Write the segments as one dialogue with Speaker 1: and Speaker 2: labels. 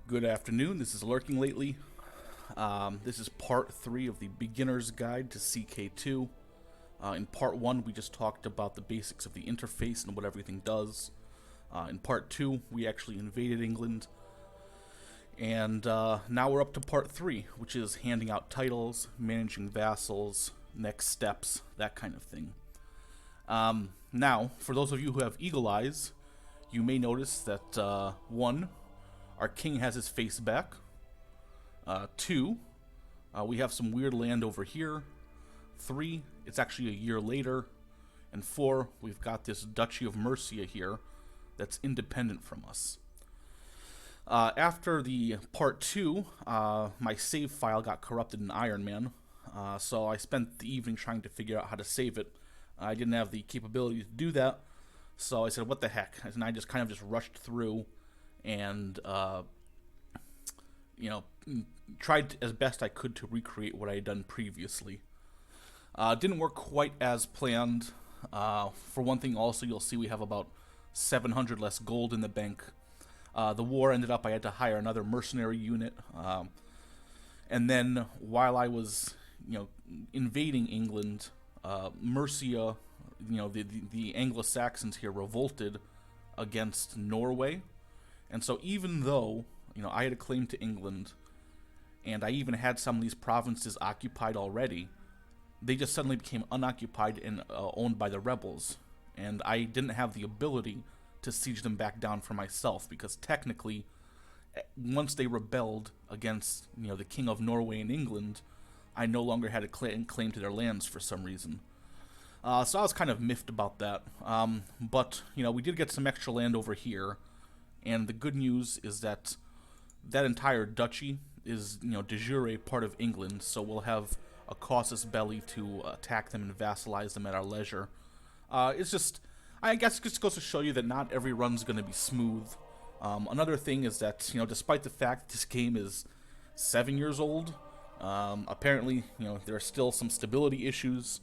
Speaker 1: Good afternoon. This is Lurking Lately. This is part 3 of the Beginner's Guide to CK2. In part 1, we just talked about the basics of the interface and what everything does. In part 2, we actually invaded England. And now we're up to part 3, which is handing out titles, managing vassals, next steps, that kind of thing. Now, for those of you who have eagle eyes, you may notice that 1, our king has his face back. 2, we have some weird land over here. 3, it's actually a year later. And 4, we've got this Duchy of Mercia here that's independent from us. After the part 2, my save file got corrupted in Iron Man. So I spent the evening trying to figure out how to save it. I didn't have the capability to do that. So I said, what the heck? And I just kind of rushed through and tried as best I could to recreate what I had done previously. Didn't work quite as planned. For one thing, also, you'll see we have about 700 less gold in the bank. The war ended up, I had to hire another mercenary unit. And then, while I was, invading England, Mercia, the Anglo-Saxons here revolted against Norway. And so even though, I had a claim to England, and I even had some of these provinces occupied already, they just suddenly became unoccupied and owned by the rebels. And I didn't have the ability to siege them back down for myself, because technically, once they rebelled against, the King of Norway and England, I no longer had a claim to their lands for some reason. So I was kind of miffed about that. But, we did get some extra land over here. And the good news is that that entire duchy is, de jure part of England, so we'll have a casus belli to attack them and vassalize them at our leisure. It's just, I guess it just goes to show you that not every run's going to be smooth. Another thing is that, despite the fact this game is 7 years old, apparently, there are still some stability issues.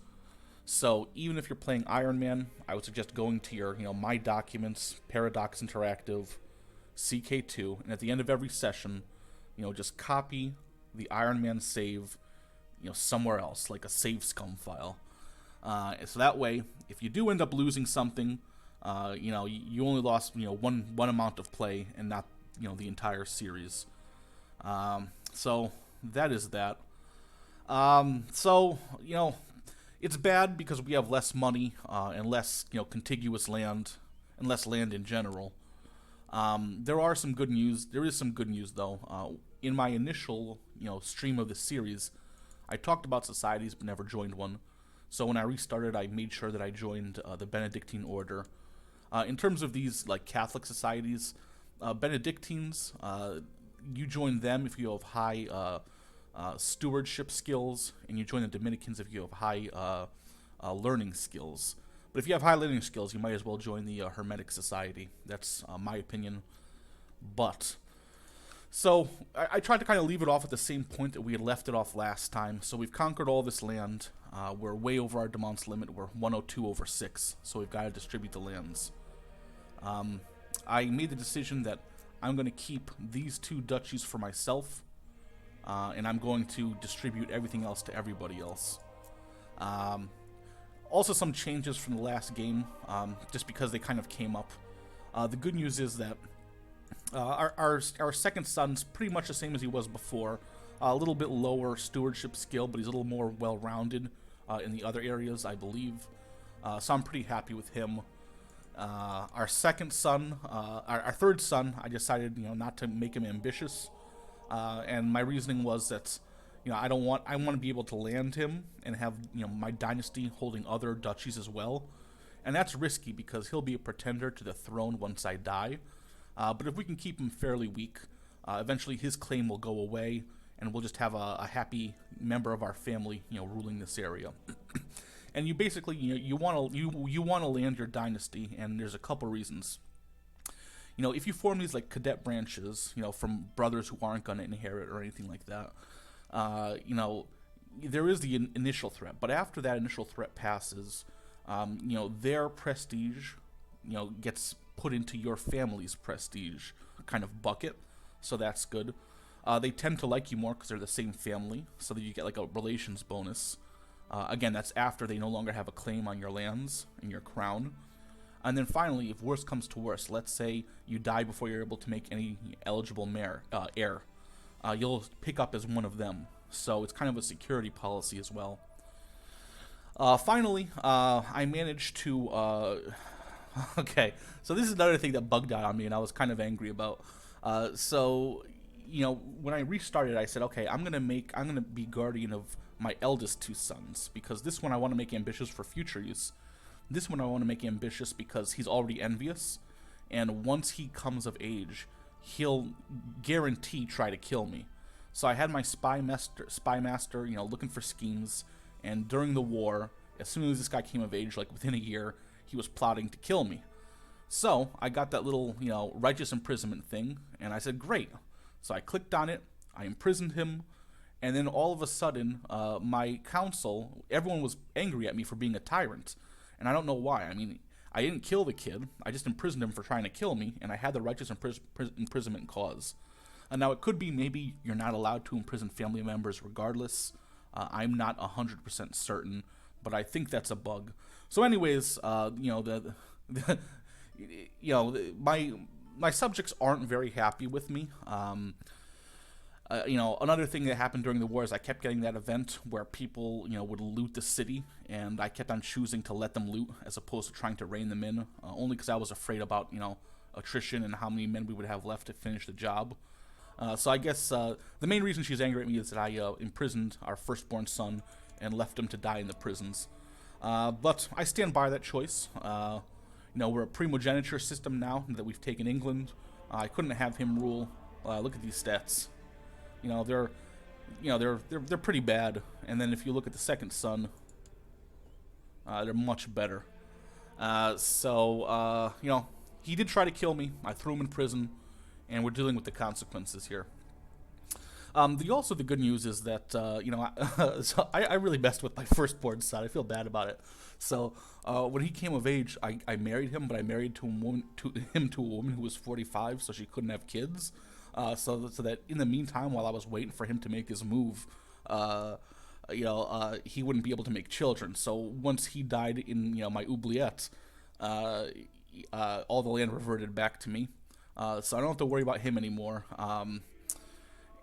Speaker 1: So even if you're playing Iron Man, I would suggest going to your, My Documents, Paradox Interactive, CK2, and at the end of every session, just copy the Iron Man save, somewhere else, like a save scum file. So that way, if you do end up losing something, you only lost, one amount of play and not, the entire series. So that is that. It's bad because we have less money and less, contiguous land and less land in general. There is some good news, though. In my initial, stream of the series, I talked about societies but never joined one. So when I restarted, I made sure that I joined the Benedictine Order. In terms of these, Catholic societies, Benedictines, you join them if you have high stewardship skills, and you join the Dominicans if you have high learning skills. But if you have high learning skills, you might as well join the Hermetic Society. That's my opinion. So I tried to kind of leave it off at the same point that we had left it off last time. So we've conquered all this land. We're way over our Demance limit. We're 102 over 6, so we've got to distribute the lands. I made the decision that I'm going to keep these 2 duchies for myself, and I'm going to distribute everything else to everybody else. Also, some changes from the last game, just because they kind of came up. The good news is that our second son's pretty much the same as he was before. A little bit lower stewardship skill, but he's a little more well-rounded in the other areas, I believe. So I'm pretty happy with him. Our second son, our third son, I decided not to make him ambitious, and my reasoning was that I want to be able to land him and have my dynasty holding other duchies as well, and that's risky because he'll be a pretender to the throne once I die. But if we can keep him fairly weak, eventually his claim will go away, and we'll just have a happy member of our family, ruling this area. And you basically, you want to land your dynasty, and there's a couple reasons. If you form these cadet branches, from brothers who aren't going to inherit or anything like that, there is the initial threat. But after that initial threat passes, their prestige, gets put into your family's prestige kind of bucket. so that's good. They tend to like you more because they're the same family, so that you get like a relations bonus. Again, that's after they no longer have a claim on your lands and your crown. And then finally, if worse comes to worse, let's say you die before you're able to make any eligible heir, you'll pick up as one of them. So it's kind of a security policy as well. Finally, I managed to. Okay, so this is another thing that bugged out on me, and I was kind of angry about. So, when I restarted, I said, okay, I'm gonna be guardian of my eldest two sons, because this one I want to make ambitious for future use. This one I want to make ambitious because he's already envious, and once he comes of age, he'll guarantee try to kill me. So I had my spy master, looking for schemes, and during the war, as soon as this guy came of age, like within a year, he was plotting to kill me. So I got that little, righteous imprisonment thing, and I said, great. So I clicked on it, I imprisoned him, and then all of a sudden, my council, everyone was angry at me for being a tyrant. And I don't know why. I mean, I didn't kill the kid. I just imprisoned him for trying to kill me, and I had the righteous imprisonment cause. Now, it could be maybe you're not allowed to imprison family members regardless. I'm not 100% certain, but I think that's a bug. So anyways, my subjects aren't very happy with me. Another thing that happened during the war is I kept getting that event where people, would loot the city, and I kept on choosing to let them loot as opposed to trying to rein them in, only because I was afraid about, attrition and how many men we would have left to finish the job. So I guess the main reason she's angry at me is that I imprisoned our firstborn son and left him to die in the prisons. But I stand by that choice. We're a primogeniture system now that we've taken England. I couldn't have him rule. Look at these stats. They're pretty bad. And then if you look at the second son, they're much better. He did try to kill me. I threw him in prison, and we're dealing with the consequences here. The good news is that so I really messed with my firstborn son. I feel bad about it. So when he came of age, I married him, but I married to a woman who was 45, so she couldn't have kids. So that in the meantime, while I was waiting for him to make his move, he wouldn't be able to make children. So once he died in my oubliette, all the land reverted back to me. So I don't have to worry about him anymore.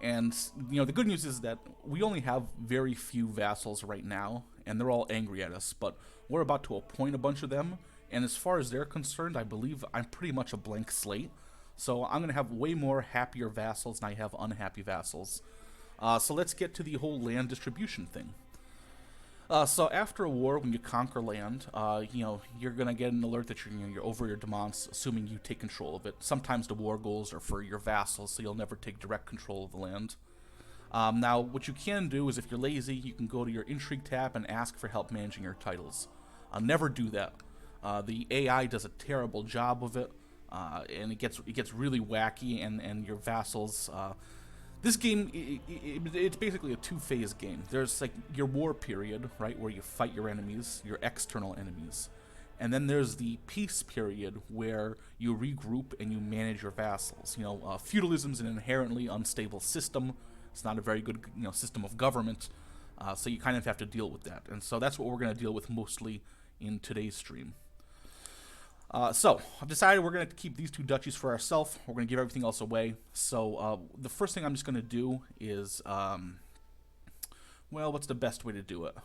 Speaker 1: The good news is that we only have very few vassals right now, and they're all angry at us, but we're about to appoint a bunch of them, and as far as they're concerned, I believe I'm pretty much a blank slate. So I'm going to have way more happier vassals than I have unhappy vassals. So let's get to the whole land distribution thing. So after a war, when you conquer land, you're going to get an alert that you're over your demands, assuming you take control of it. Sometimes the war goals are for your vassals, so you'll never take direct control of the land. Now, what you can do is if you're lazy, you can go to your intrigue tab and ask for help managing your titles. Never do that. The AI does a terrible job of it. And it gets really wacky, and your vassals. This game, it's basically a two-phase game. There's like your war period, right, where you fight your enemies, your external enemies, and then there's the peace period where you regroup and you manage your vassals. Feudalism's an inherently unstable system. It's not a very good system of government, so you kind of have to deal with that. And so that's what we're going to deal with mostly in today's stream. So I've decided we're going to keep these two duchies for ourselves. We're going to give everything else away. So the first thing I'm just going to do is, what's the best way to do it?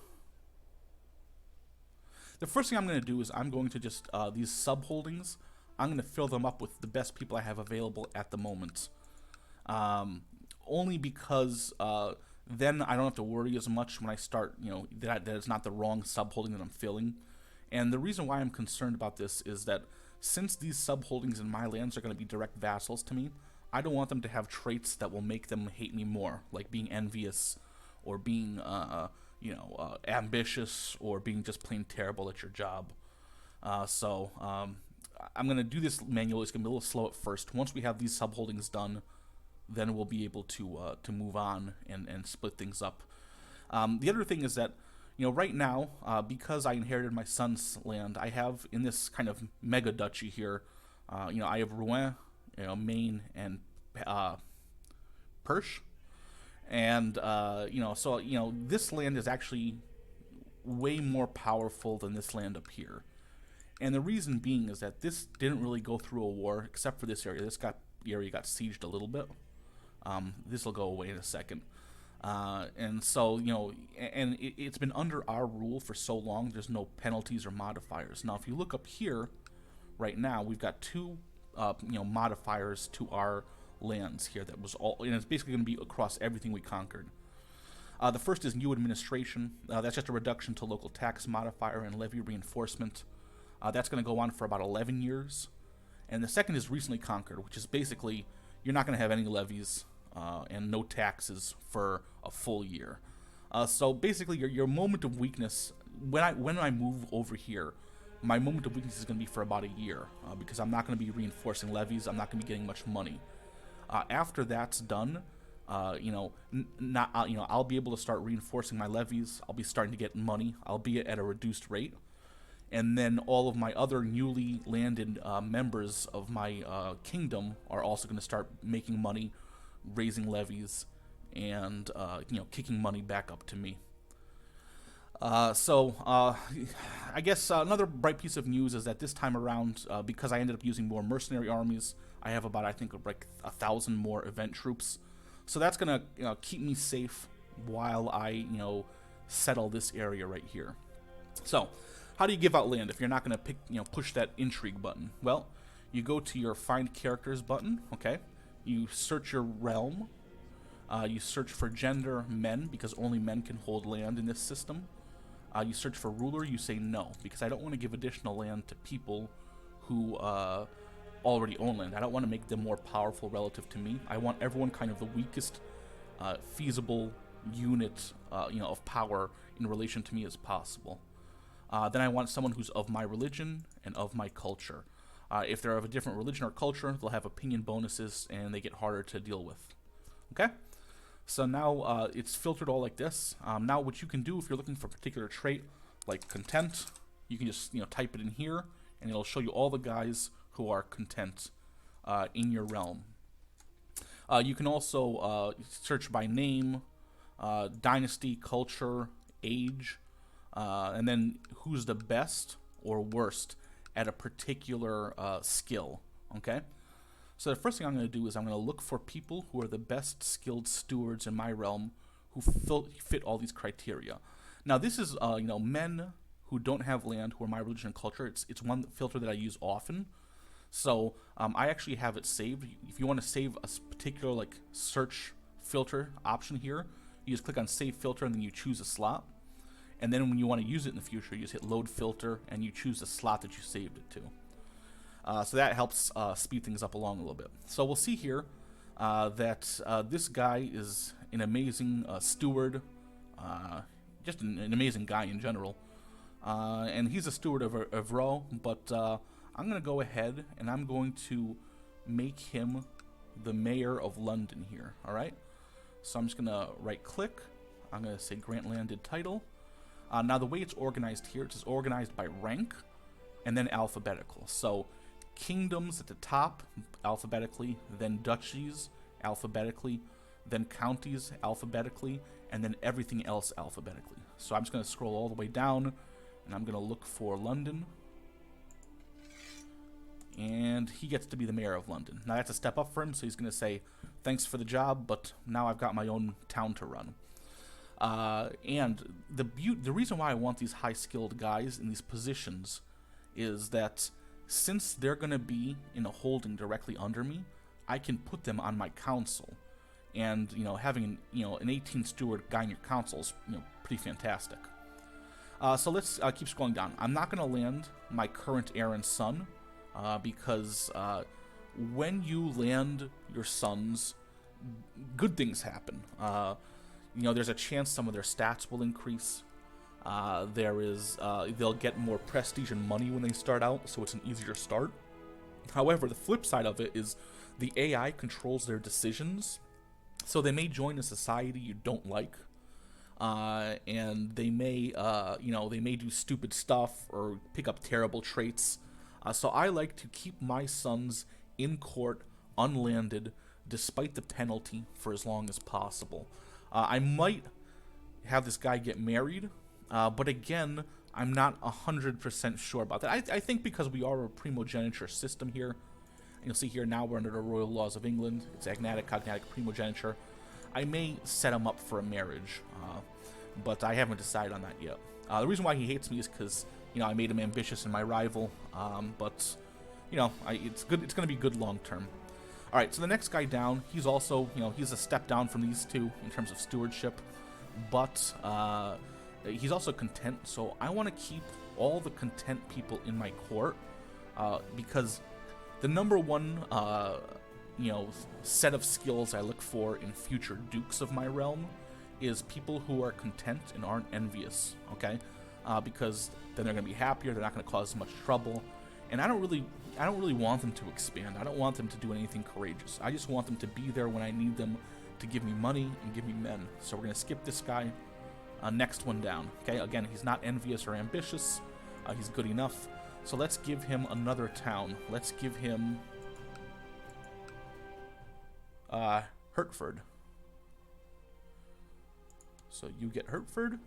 Speaker 1: The first thing I'm going to do is I'm going to just, these sub-holdings, I'm going to fill them up with the best people I have available at the moment. Only because then I don't have to worry as much when I start, that it's not the wrong sub-holding that I'm filling. And the reason why I'm concerned about this is that since these sub-holdings in my lands are going to be direct vassals to me, I don't want them to have traits that will make them hate me more, like being envious or being, ambitious or being just plain terrible at your job. So I'm going to do this manually. It's going to be a little slow at first. Once we have these sub-holdings done, then we'll be able to move on and split things up. The other thing is that right now, because I inherited my son's land, I have in this kind of mega duchy here, I have Rouen, Maine, and Persh. And, this land is actually way more powerful than this land up here. And the reason being is that this didn't really go through a war, except for this area. The area got sieged a little bit. This will go away in a second. And so, it's been under our rule for so long, there's no penalties or modifiers. Now, if you look up here, right now, we've got two, modifiers to our lands here that was all, and it's basically going to be across everything we conquered. The first is new administration. That's just a reduction to local tax modifier and levy reinforcement. That's going to go on for about 11 years. And the second is recently conquered, which is basically you're not going to have any levies and no taxes for a full year. So basically, your moment of weakness, when I move over here, my moment of weakness is going to be for about a year because I'm not going to be reinforcing levies. I'm not going to be getting much money. After that's done, I'll be able to start reinforcing my levies. I'll be starting to get money, albeit at a reduced rate. And then all of my other newly landed members of my kingdom are also going to start making money, raising levies, and kicking money back up to me. I guess another bright piece of news is that this time around, because I ended up using more mercenary armies, I have about, I think, like 1,000 more event troops. So that's going to keep me safe while I, settle this area right here. So, how do you give out land if you're not going to push that intrigue button? Well, you go to your find characters button, okay? You search your realm. You search for gender men, because only men can hold land in this system. You search for ruler, you say no, because I don't want to give additional land to people who already own land. I don't want to make them more powerful relative to me. I want everyone kind of the weakest feasible unit of power in relation to me as possible. Then I want someone who's of my religion and of my culture. If they're of a different religion or culture, they'll have opinion bonuses and they get harder to deal with. Okay? So now it's filtered all like this. Now what you can do if you're looking for a particular trait, like content, you can just type it in here and it'll show you all the guys who are content in your realm. You can also search by name, dynasty, culture, age, and then who's the best or worst at a particular skill, okay? So the first thing I'm going to do is I'm going to look for people who are the best skilled stewards in my realm who fit all these criteria. Now this is, men who don't have land, who are my religion and culture. It's one filter that I use often. So I actually have it saved. If you want to save a particular search filter option here, you just click on save filter and then you choose a slot. And then when you want to use it in the future, you just hit load filter and you choose the slot that you saved it to. So that helps speed things up along a little bit. So we'll see here that this guy is an amazing steward, just an amazing guy in general. And he's a steward of Evro, but I'm going to go ahead and I'm going to make him the mayor of London here, alright? So I'm just going to right click, I'm going to say grant landed title. Now the way it's organized here, it's organized by rank and then alphabetical. So kingdoms at the top alphabetically, then duchies alphabetically, then counties alphabetically, and then everything else alphabetically. So I'm just going to scroll all the way down and I'm going to look for London. And he gets to be the mayor of London. Now that's a step up for him, so he's going to say, thanks for the job, but now I've got my own town to run. And the reason why I want these high-skilled guys in these positions is that since they're going to be in a holding directly under me, I can put them on my council. And, having, an 18 steward guy in your council is, pretty fantastic. So let's keep scrolling down. I'm not going to land my current heir and son, because when you land your sons, good things happen. There's a chance some of their stats will increase. They'll get more prestige and money when they start out, so it's an easier start. However, the flip side of it is the AI controls their decisions, so they may join a society you don't like, and they may, they may do stupid stuff or pick up terrible traits. So I like to keep my sons in court, unlanded, despite the penalty for as long as possible. I might have this guy get married, but again, I'm not 100% sure about that. I think because we are a primogeniture system here, and you'll see here now we're under the royal laws of England. It's agnatic, cognatic, primogeniture. I may set him up for a marriage, but I haven't decided on that yet. The reason why he hates me is because, you know, I made him ambitious and my rival, but, you know, it's good. It's going to be good long term. All right, so the next guy down, he's also, you know, he's a step down from these two in terms of stewardship, but he's also content, so I want to keep all the content people in my court, because the number one, you know, set of skills I look for in future dukes of my realm is people who are content and aren't envious, okay? Because then they're going to be happier, they're not going to cause as much trouble, and I don't really want them to expand. I don't want them to do anything courageous. I just want them to be there when I need them to give me money and give me men. So we're going to skip this guy. Next one down. Okay, again, he's not envious or ambitious. He's good enough. So let's give him another town. Let's give him Hertford. So you get Hertford.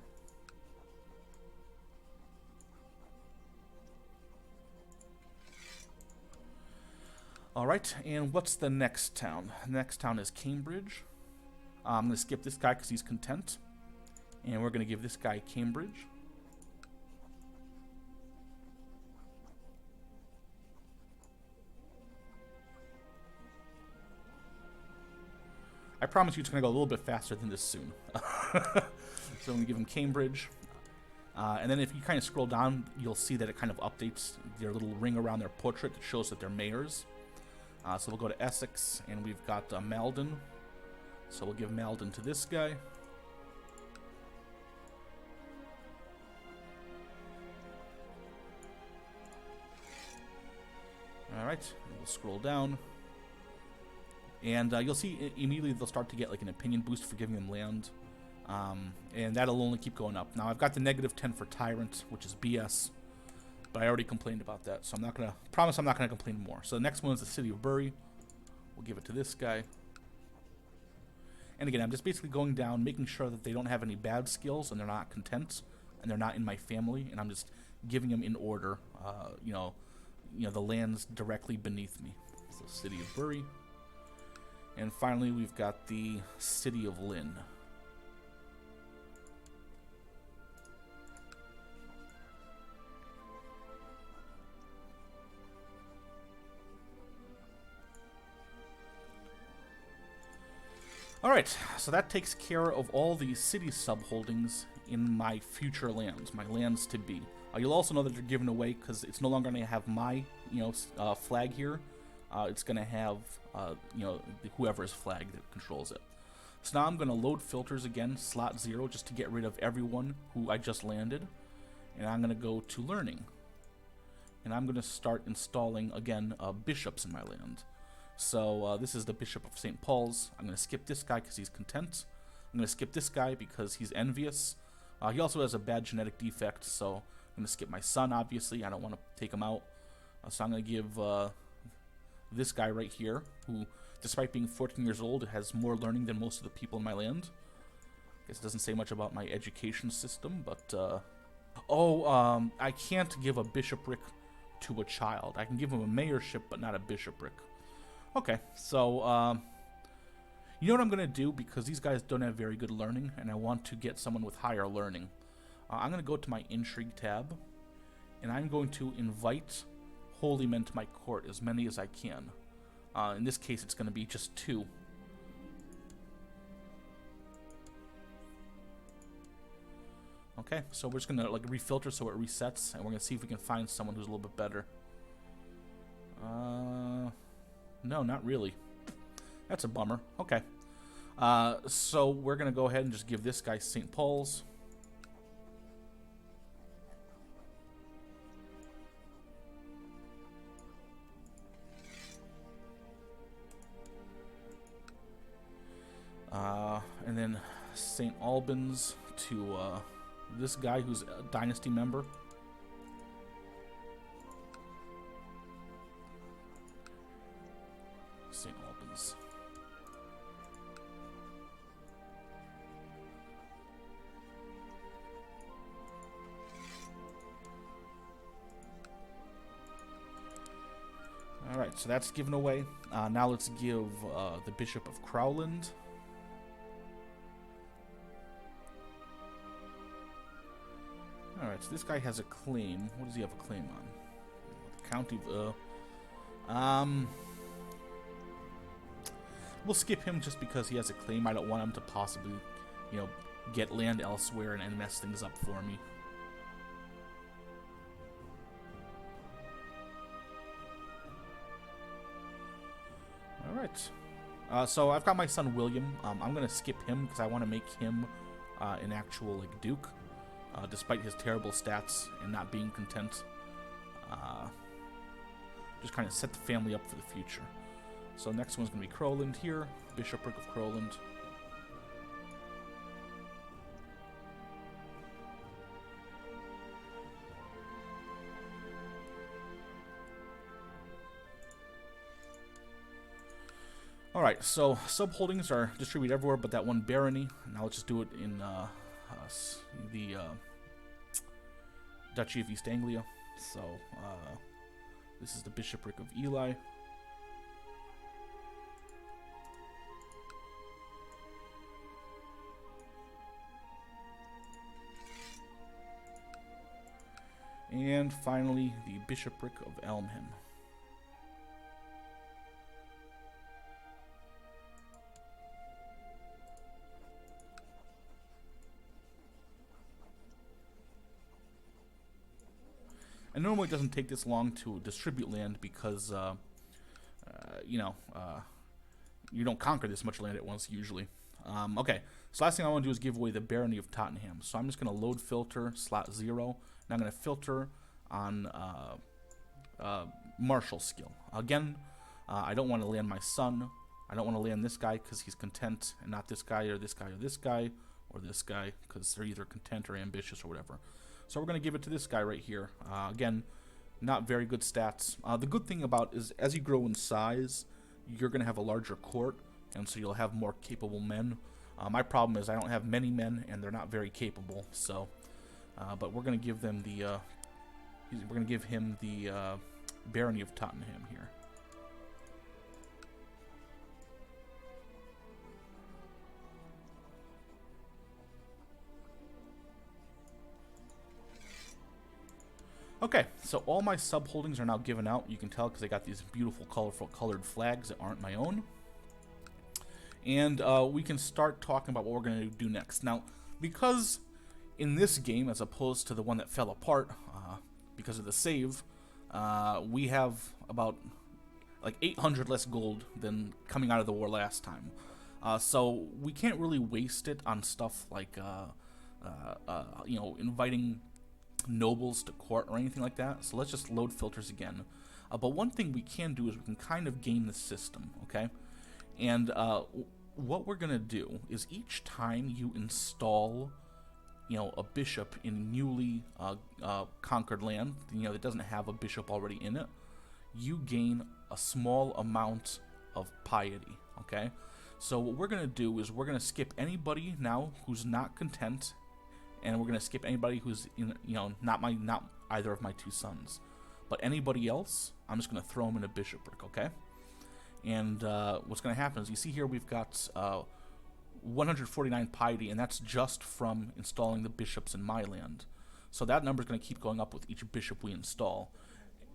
Speaker 1: All right, and what's the next town? The next town is Cambridge. I'm going to skip this guy because he's content. And we're going to give this guy Cambridge. I promise you it's going to go a little bit faster than this soon. So I'm going to give him Cambridge. And then if you kind of scroll down, you'll see that it kind of updates their little ring around their portrait that shows that they're mayors. So we'll go to Essex, and we've got Malden. So we'll give Malden to this guy. Alright, we'll scroll down. And you'll see immediately they'll start to get like an opinion boost for giving them land. And that'll only keep going up. Now I've got the -10 for Tyrant, which is BS. But I already complained about that, so I'm not gonna promise I'm not gonna complain more. So the next one is the city of Bury. We'll give it to this guy. And again, I'm just basically going down, making sure that they don't have any bad skills and they're not content and they're not in my family, and I'm just giving them in order. You know, the lands directly beneath me. So city of Bury. And finally, we've got the city of Lynn. Alright, so that takes care of all the city subholdings in my future lands, my lands to be. You'll also know that they're given away because it's no longer going to have my, flag here. It's going to have, whoever's flag that controls it. So now I'm going to load filters again, slot 0, just to get rid of everyone who I just landed. And I'm going to go to learning. And I'm going to start installing, again, bishops in my land. So this is the Bishop of St. Paul's. I'm going to skip this guy because he's content. I'm going to skip this guy because he's envious. He also has a bad genetic defect, so I'm going to skip my son, obviously. I don't want to take him out. So I'm going to give this guy right here, who, despite being 14 years old, has more learning than most of the people in my land. I guess it doesn't say much about my education system, but... I can't give a bishopric to a child. I can give him a mayorship, but not a bishopric. Okay, so, you know what I'm going to do, because these guys don't have very good learning, and I want to get someone with higher learning. I'm going to go to my Intrigue tab, and I'm going to invite holy men to my court, as many as I can. In this case, it's going to be just 2. Okay, so we're just going to refilter so it resets, and we're going to see if we can find someone who's a little bit better. No, not really. That's a bummer. Okay. So we're going to go ahead and just give this guy St. Paul's. And then St. Albans to this guy who's a dynasty member. St. Albans. so that's given away. Now let's give the Bishop of Crowland. Alright, so this guy has a claim. What does he have a claim on? The County of... We'll skip him just because he has a claim. I don't want him to possibly, you know, get land elsewhere and mess things up for me. Alright. So I've got my son William. I'm going to skip him because I want to make him an actual, like, duke. Despite his terrible stats and not being content. Just kind of set the family up for the future. So next one's going to be Crowland here. Bishopric of Crowland. Alright, so subholdings are distributed everywhere but that one barony. Now let's just do it in the Duchy of East Anglia. So, this is the Bishopric of Ely. And finally, the Bishopric of Elmham. And normally it doesn't take this long to distribute land because, you know, you don't conquer this much land at once usually. Okay, so last thing I want to do is give away the Barony of Tottenham. So I'm just going to load filter slot 0, and I'm going to filter on martial skill. Again, I don't want to land my son. I don't want to land this guy because he's content, and not this guy or this guy or this guy or this guy because they're either content or ambitious or whatever. So we're going to give it to this guy right here. Again, not very good stats. The good thing about is as you grow in size, you're going to have a larger court, and so you'll have more capable men. My problem is I don't have many men, and they're not very capable. So, but we're going to give them the. We're going to give him the Barony of Tottenham here. Okay, so all my subholdings are now given out. You can tell because I got these beautiful, colorful, colored flags that aren't my own. And we can start talking about what we're going to do next. Now, because in this game, as opposed to the one that fell apart because of the save, we have about like 800 less gold than coming out of the war last time. So we can't really waste it on stuff like, you know, inviting nobles to court or anything like that. So let's just load filters again. But one thing we can do is we can kind of game the system, okay? And what we're gonna do is each time you install, you know, a bishop in newly conquered land, you know, that doesn't have a bishop already in it, you gain a small amount of piety, okay? So what we're gonna do is we're gonna skip anybody now who's not content, and we're gonna skip anybody who's in, you know, not either of my two sons, but anybody else, I'm just gonna throw them in a bishopric, okay? And what's gonna happen is you see here we've got 149 piety, and that's just from installing the bishops in my land. So that number is gonna keep going up with each bishop we install.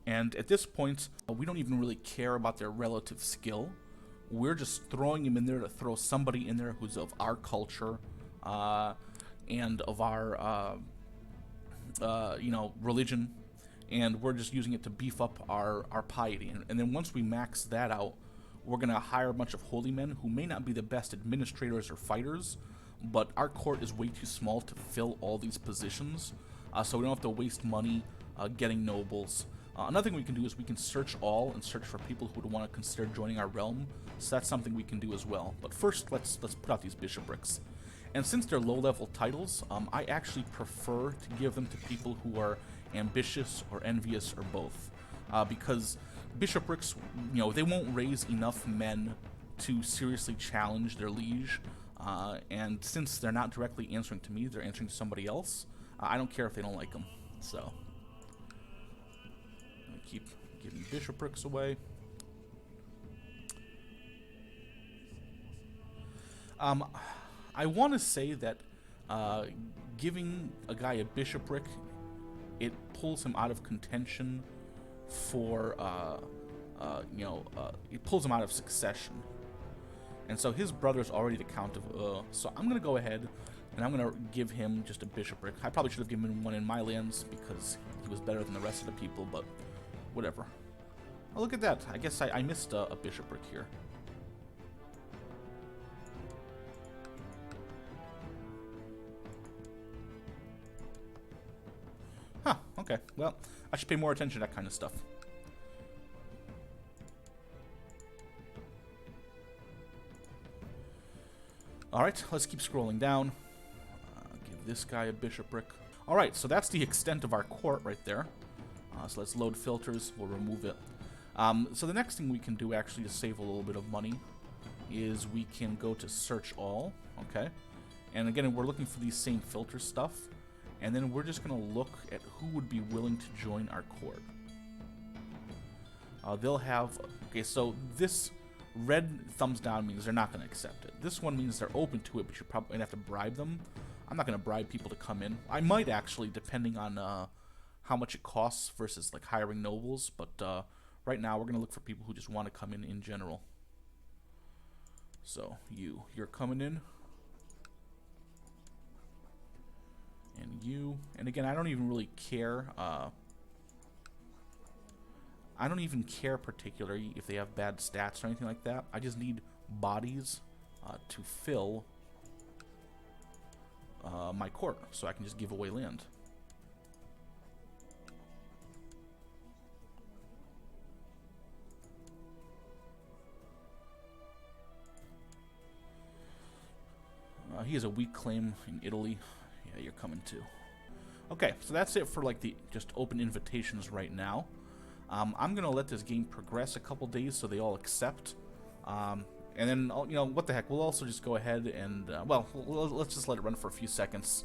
Speaker 1: And at this point, we don't even really care about their relative skill. We're just throwing them in there to throw somebody in there who's of our culture, and of our, you know, religion, and we're just using it to beef up our piety. And then once we max that out, we're going to hire a bunch of holy men who may not be the best administrators or fighters, but our court is way too small to fill all these positions, so we don't have to waste money getting nobles. Another thing we can do is we can search all and search for people who would want to consider joining our realm, so that's something we can do as well. But first, let's put out these bishoprics. And since they're low-level titles, I actually prefer to give them to people who are ambitious or envious or both. Because bishoprics, you know, they won't raise enough men to seriously challenge their liege. And since they're not directly answering to me, they're answering to somebody else, I don't care if they don't like them. So, I'm gonna keep giving bishoprics away. Um, I want to say that giving a guy a bishopric, it pulls him out of contention for, it pulls him out of succession. And so his brother's already the Count of, so I'm going to go ahead and I'm going to give him just a bishopric. I probably should have given him one in my lands because he was better than the rest of the people, but whatever. Oh, look at that. I guess I missed a bishopric here. Huh, okay. Well, I should pay more attention to that kind of stuff. Alright, let's keep scrolling down. Give this guy a bishopric. Alright, so that's the extent of our court right there. So let's load filters. We'll remove it. So the next thing we can do actually to save a little bit of money is we can go to search all. Okay. And again, we're looking for these same filter stuff. And then we're just going to look at who would be willing to join our court. They'll have... Okay, so this red thumbs down means they're not going to accept it. This one means they're open to it, but you're probably going to have to bribe them. I'm not going to bribe people to come in. I might actually, depending on how much it costs versus like hiring nobles. But right now, we're going to look for people who just want to come in general. So, you're coming in. And you. And again, I don't even really care. I don't even care particularly if they have bad stats or anything like that. I just need bodies to fill my court, so I can just give away land. He has a weak claim in Italy. Yeah, you're coming too. Okay, so that's it for like the just open invitations right now. I'm gonna let this game progress a couple days so they all accept, and then what the heck? We'll also just go ahead and well, let's just let it run for a few seconds.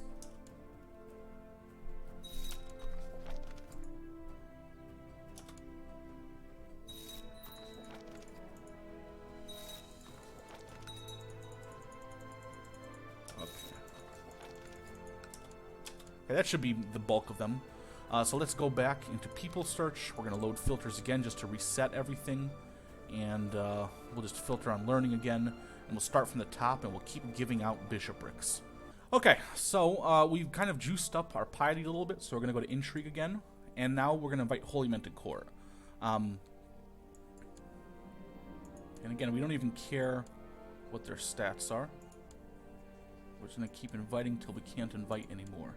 Speaker 1: Okay, that should be the bulk of them. So let's go back into people search. We're going to load filters again just to reset everything. And we'll just filter on learning again. And we'll start from the top and we'll keep giving out bishoprics. Okay, so we've kind of juiced up our piety a little bit. So we're going to go to intrigue again. And now we're going to invite Holy Men to court. And again, we don't even care what their stats are. We're just going to keep inviting till we can't invite anymore.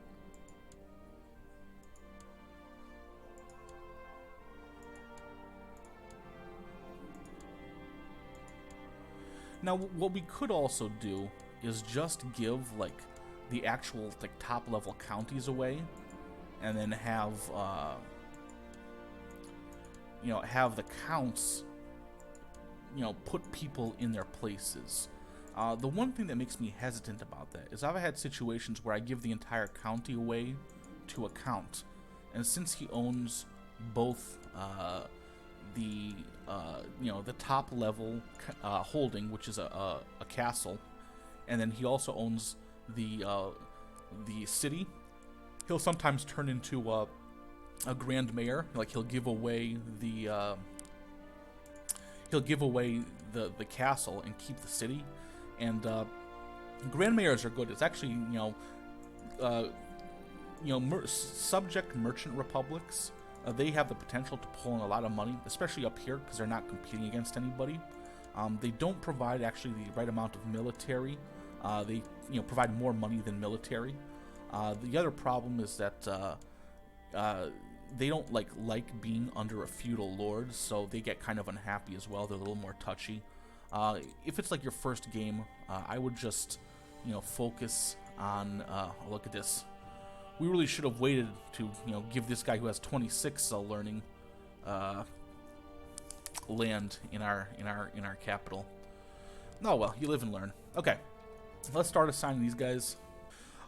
Speaker 1: Now, what we could also do is just give, like, the actual, like, top-level counties away, and then have, have the counts, put people in their places. The one thing that makes me hesitant about that is I've had situations where I give the entire county away to a count, and since he owns both, the top level holding, which is a castle, and then he also owns the city. He'll sometimes turn into a grand mayor. Like he'll give away the castle and keep the city. And grand mayors are good. It's actually subject merchant republics. They have the potential to pull in a lot of money, especially up here because they're not competing against anybody. They don't provide actually the right amount of military. They provide more money than military. The other problem is that they don't like being under a feudal lord, so they get kind of unhappy as well. They're a little more touchy. If it's like your first game, I would just focus on look at this. We really should have waited to, give this guy who has 26 learning land in our capital. Oh well, you live and learn. Okay, let's start assigning these guys.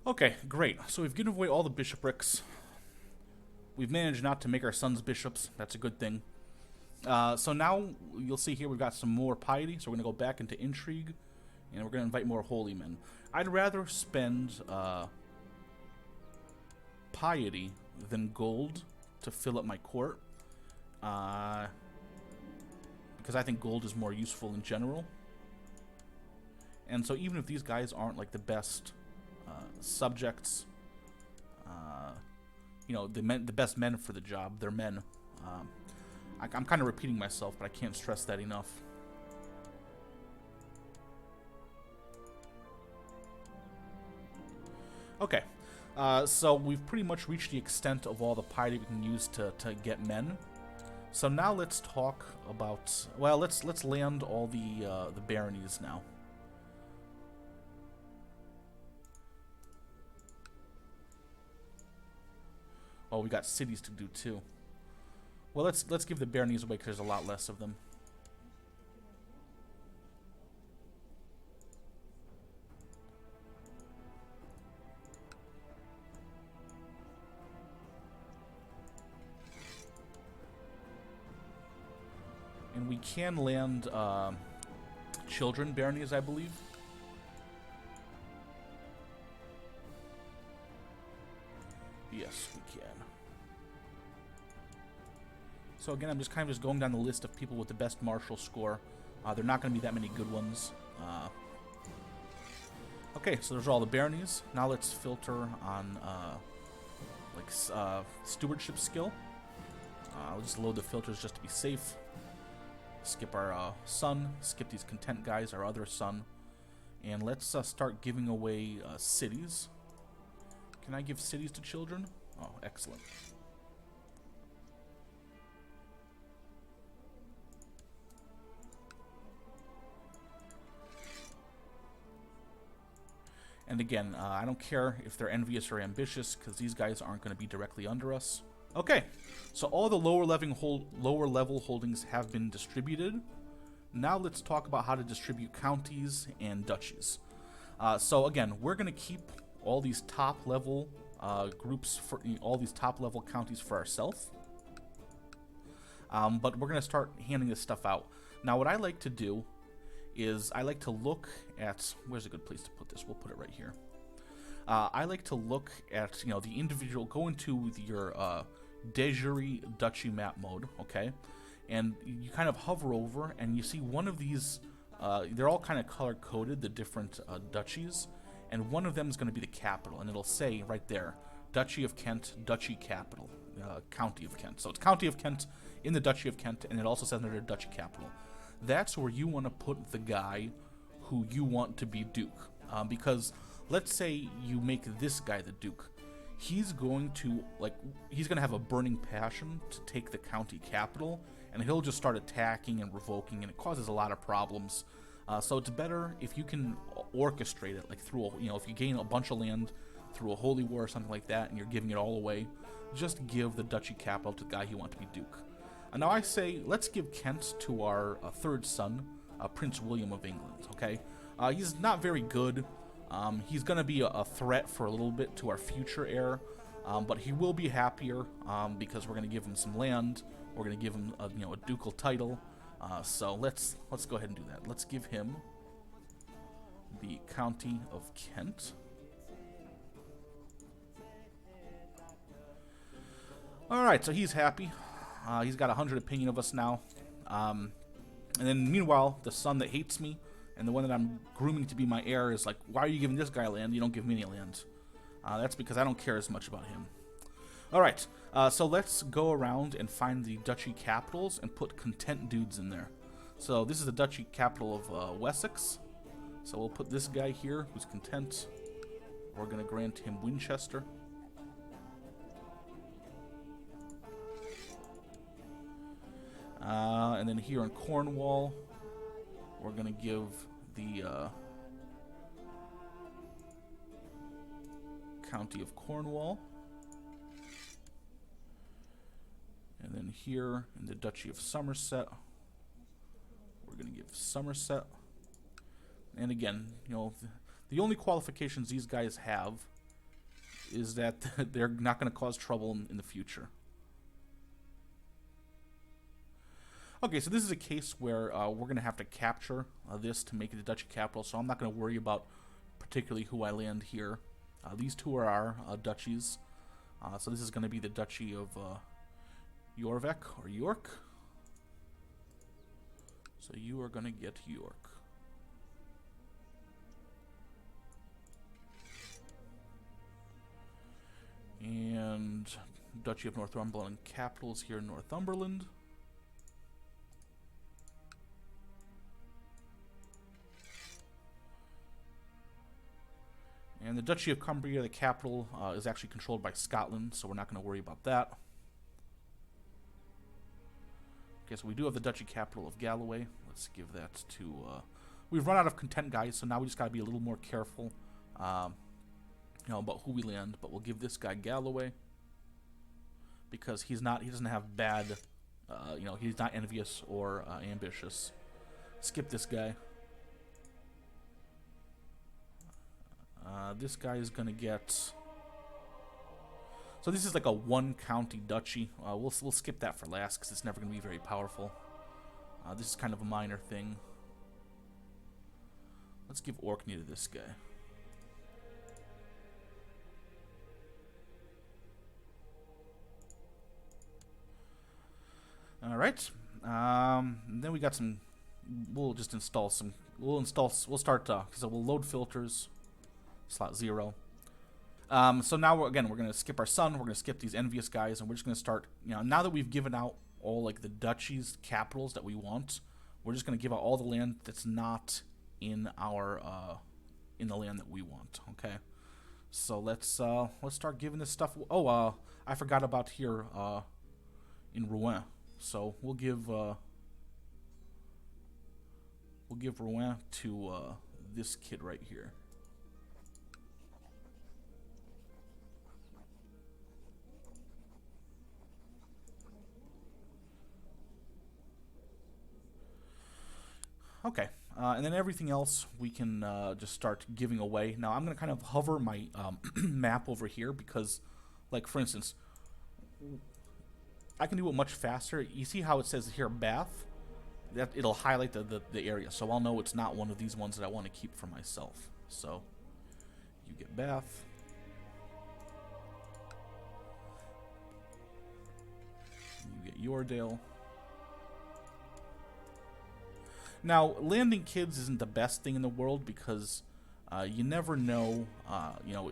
Speaker 1: Okay, great. So we've given away all the bishoprics. We've managed not to make our sons bishops. That's a good thing. So now you'll see here we've got some more piety. So we're gonna go back into intrigue, And we're going to invite more holy men. I'd rather spend piety than gold to fill up my court. Because I think gold is more useful in general. And so even if these guys aren't like the best subjects, you know, the best men for the job, they're men. I'm kind of repeating myself, but I can't stress that enough. Okay, so we've pretty much reached the extent of all the piety we can use to get men. So now let's talk about, well, let's land all the baronies now. Oh, we got cities to do too. Well, let's give the baronies away because there's a lot less of them. And we can land children baronies, I believe. Yes, we can. So again, I'm just kind of just going down the list of people with the best martial score. There are not going to be that many good ones. Okay, so there's all the baronies. Now let's filter on stewardship skill. I'll just load the filters just to be safe. Skip our son. Skip these content guys, our other son. And let's start giving away cities. Can I give cities to children? Oh, excellent. And again, I don't care if they're envious or ambitious, because these guys aren't going to be directly under us. Okay, so all the lower level holdings have been distributed. Now let's talk about how to distribute counties and duchies. So again, we're going to keep all these top level groups for all these top level counties for ourselves. But we're going to start handing this stuff out. Now, what I like to do is I like to look at, where's a good place to put this? We'll put it right here. I like to look at, you know, the individual, go into your de jure duchy map mode, okay? And you kind of hover over and you see one of these, they're all kind of color-coded, the different duchies, and one of them is going to be the capital, and it'll say right there, Duchy of Kent, Duchy Capital, County of Kent. So it's County of Kent in the Duchy of Kent, and it also says under Duchy Capital. That's where you want to put the guy who you want to be Duke. Because let's say you make this guy the Duke. He's going to have a burning passion to take the county capital, and he'll just start attacking and revoking, and it causes a lot of problems. So it's better if you can orchestrate it, like through if you gain a bunch of land through a holy war or something like that, and you're giving it all away, just give the duchy capital to the guy you want to be Duke. And now I say, let's give Kent to our third son, Prince William of England, okay? He's not very good. He's going to be a threat for a little bit to our future heir, but he will be happier because we're going to give him some land. We're going to give him a ducal title. So let's go ahead and do that. Let's give him the County of Kent. All right, so he's happy. He's got 100 opinion of us now. And then meanwhile, the son that hates me and the one that I'm grooming to be my heir is like, why are you giving this guy land? You don't give me any land. That's because I don't care as much about him. All right, so let's go around and find the duchy capitals and put content dudes in there. So this is the duchy capital of Wessex. So we'll put this guy here who's content. We're going to grant him Winchester. And then here in Cornwall, we're going to give the County of Cornwall. And then here in the Duchy of Somerset, we're going to give Somerset. And again, the only qualifications these guys have is that they're not going to cause trouble in the future. Okay, so this is a case where we're going to have to capture this to make it the duchy capital, so I'm not going to worry about particularly who I land here. These two are our duchies. So this is going to be the Duchy of Jorvik, or York. So you are going to get York. And Duchy of Northumberland capital is here in Northumberland. And the Duchy of Cumbria, the capital, is actually controlled by Scotland, so we're not going to worry about that. Okay, so we do have the Duchy capital of Galloway. Let's give that to... we've run out of content, guys, so now we just got to be a little more careful about who we land. But we'll give this guy Galloway, because he doesn't have bad... he's not envious or ambitious. Skip this guy. This guy is going to get... So this is like a one-county duchy. We'll skip that for last, because it's never going to be very powerful. This is kind of a minor thing. Let's give Orkney to this guy. Alright. Then we got some... We'll just install some... We'll start... so we'll load filters. Slot 0. So now, we're going to skip our sun. We're going to skip these envious guys, and we're just going to start, now that we've given out all, like, the duchies, capitals that we want, we're just going to give out all the land that's not in our, in the land that we want, okay? So let's start giving this stuff. Oh, I forgot about here, in Rouen. So we'll give Rouen to, this kid right here. Okay, and then everything else we can just start giving away. Now I'm going to kind of hover my map over here because, like, for instance, I can do it much faster. You see how it says here Bath? That it'll highlight the area, so I'll know it's not one of these ones that I want to keep for myself. So you get Bath. You get Yoredale. Now, landing kids isn't the best thing in the world because you never know,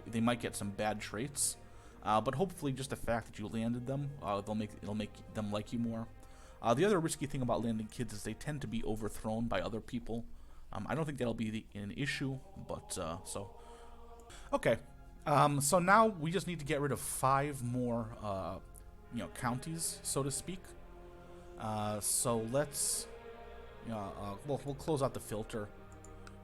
Speaker 1: they might get some bad traits. But hopefully just the fact that you landed them, it'll make them like you more. The other risky thing about landing kids is they tend to be overthrown by other people. I don't think that'll be an issue, but, so... Okay, so now we just need to get rid of 5 more, counties, so to speak. So let's... we'll close out the filter.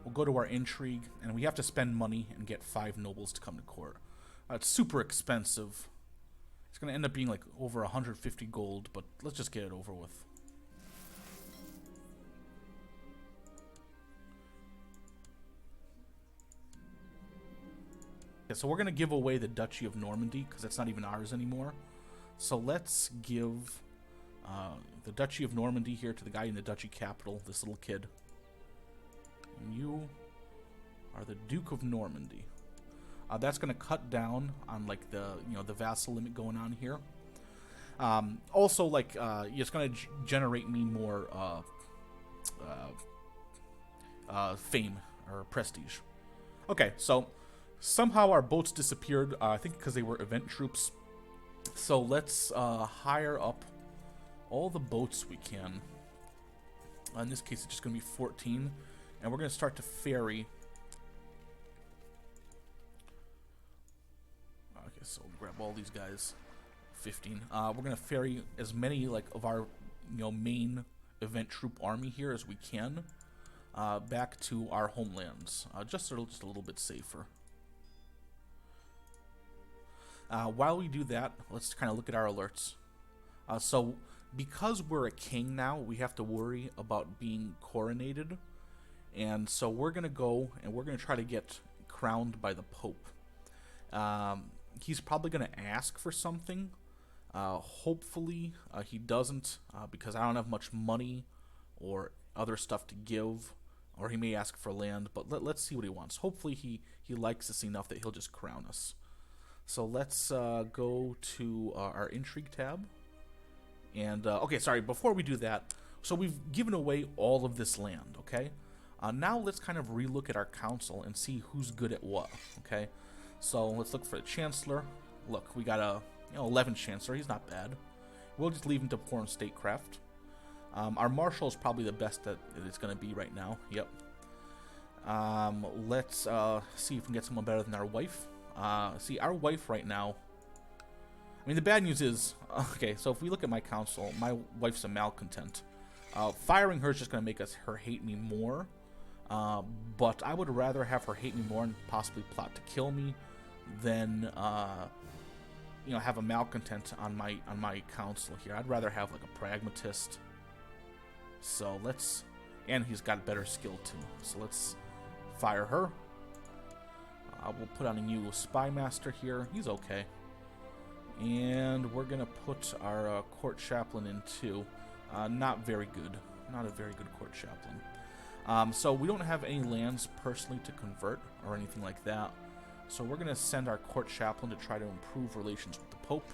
Speaker 1: We'll go to our intrigue, and we have to spend money and get 5 nobles to come to court. It's super expensive. It's going to end up being like over 150 gold, but let's just get it over with. Okay, so we're going to give away the Duchy of Normandy, because that's not even ours anymore. So let's give... the Duchy of Normandy here to the guy in the Duchy capital, this little kid. And you are the Duke of Normandy. That's going to cut down on, like, the vassal limit going on here. Also, like, it's going to generate me more fame or prestige. Okay, so somehow our boats disappeared. I think because they were event troops. So let's hire up all the boats we can. In this case, it's just going to be 14. And we're going to start to ferry. Okay, so we'll grab all these guys. 15. We're going to ferry as many of our main event troop army here as we can back to our homelands. Just a little bit safer. While we do that, let's kind of look at our alerts. So, because we're a king now, we have to worry about being coronated. And so we're going to go and we're going to try to get crowned by the Pope. He's probably going to ask for something. Hopefully he doesn't, because I don't have much money or other stuff to give, or he may ask for land, but let's see what he wants. Hopefully he likes us enough that he'll just crown us. So let's go to our intrigue tab. And, okay, sorry, before we do that, so we've given away all of this land, okay? Now let's kind of relook at our council and see who's good at what, okay? So let's look for the Chancellor. Look, we got a 11 Chancellor. He's not bad. We'll just leave him to perform statecraft. Our Marshal is probably the best that it's going to be right now. Yep. Let's see if we can get someone better than our wife. See, our wife right now... I mean, the bad news is... Okay, so if we look at my council, my wife's a malcontent. Firing her is just going to make her hate me more. But I would rather have her hate me more and possibly plot to kill me than... have a malcontent on my council here. I'd rather have like a pragmatist. So let's, and he's got better skill too. So let's fire her. We'll put on a new spy master here. He's okay. And we're gonna put our court chaplain in too. Not very good. Not a very good court chaplain. So we don't have any lands personally to convert or anything like that. So we're going to send our court chaplain to try to improve relations with the Pope.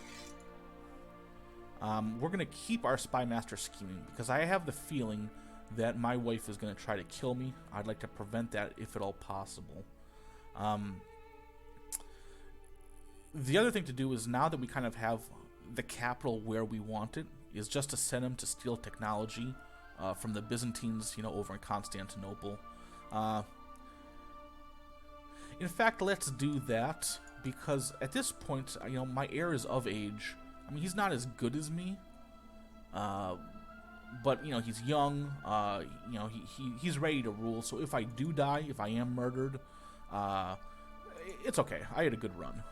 Speaker 1: We're going to keep our spy master scheming because I have the feeling that my wife is going to try to kill me. I'd like to prevent that if at all possible. The other thing to do is, now that we kind of have the capital where we want it, is just to send him to steal technology from the Byzantines, over in Constantinople. In fact, let's do that, because at this point, my heir is of age. I mean, he's not as good as me, but, he's young, he's ready to rule, so if I do die, if I am murdered, it's okay. I had a good run.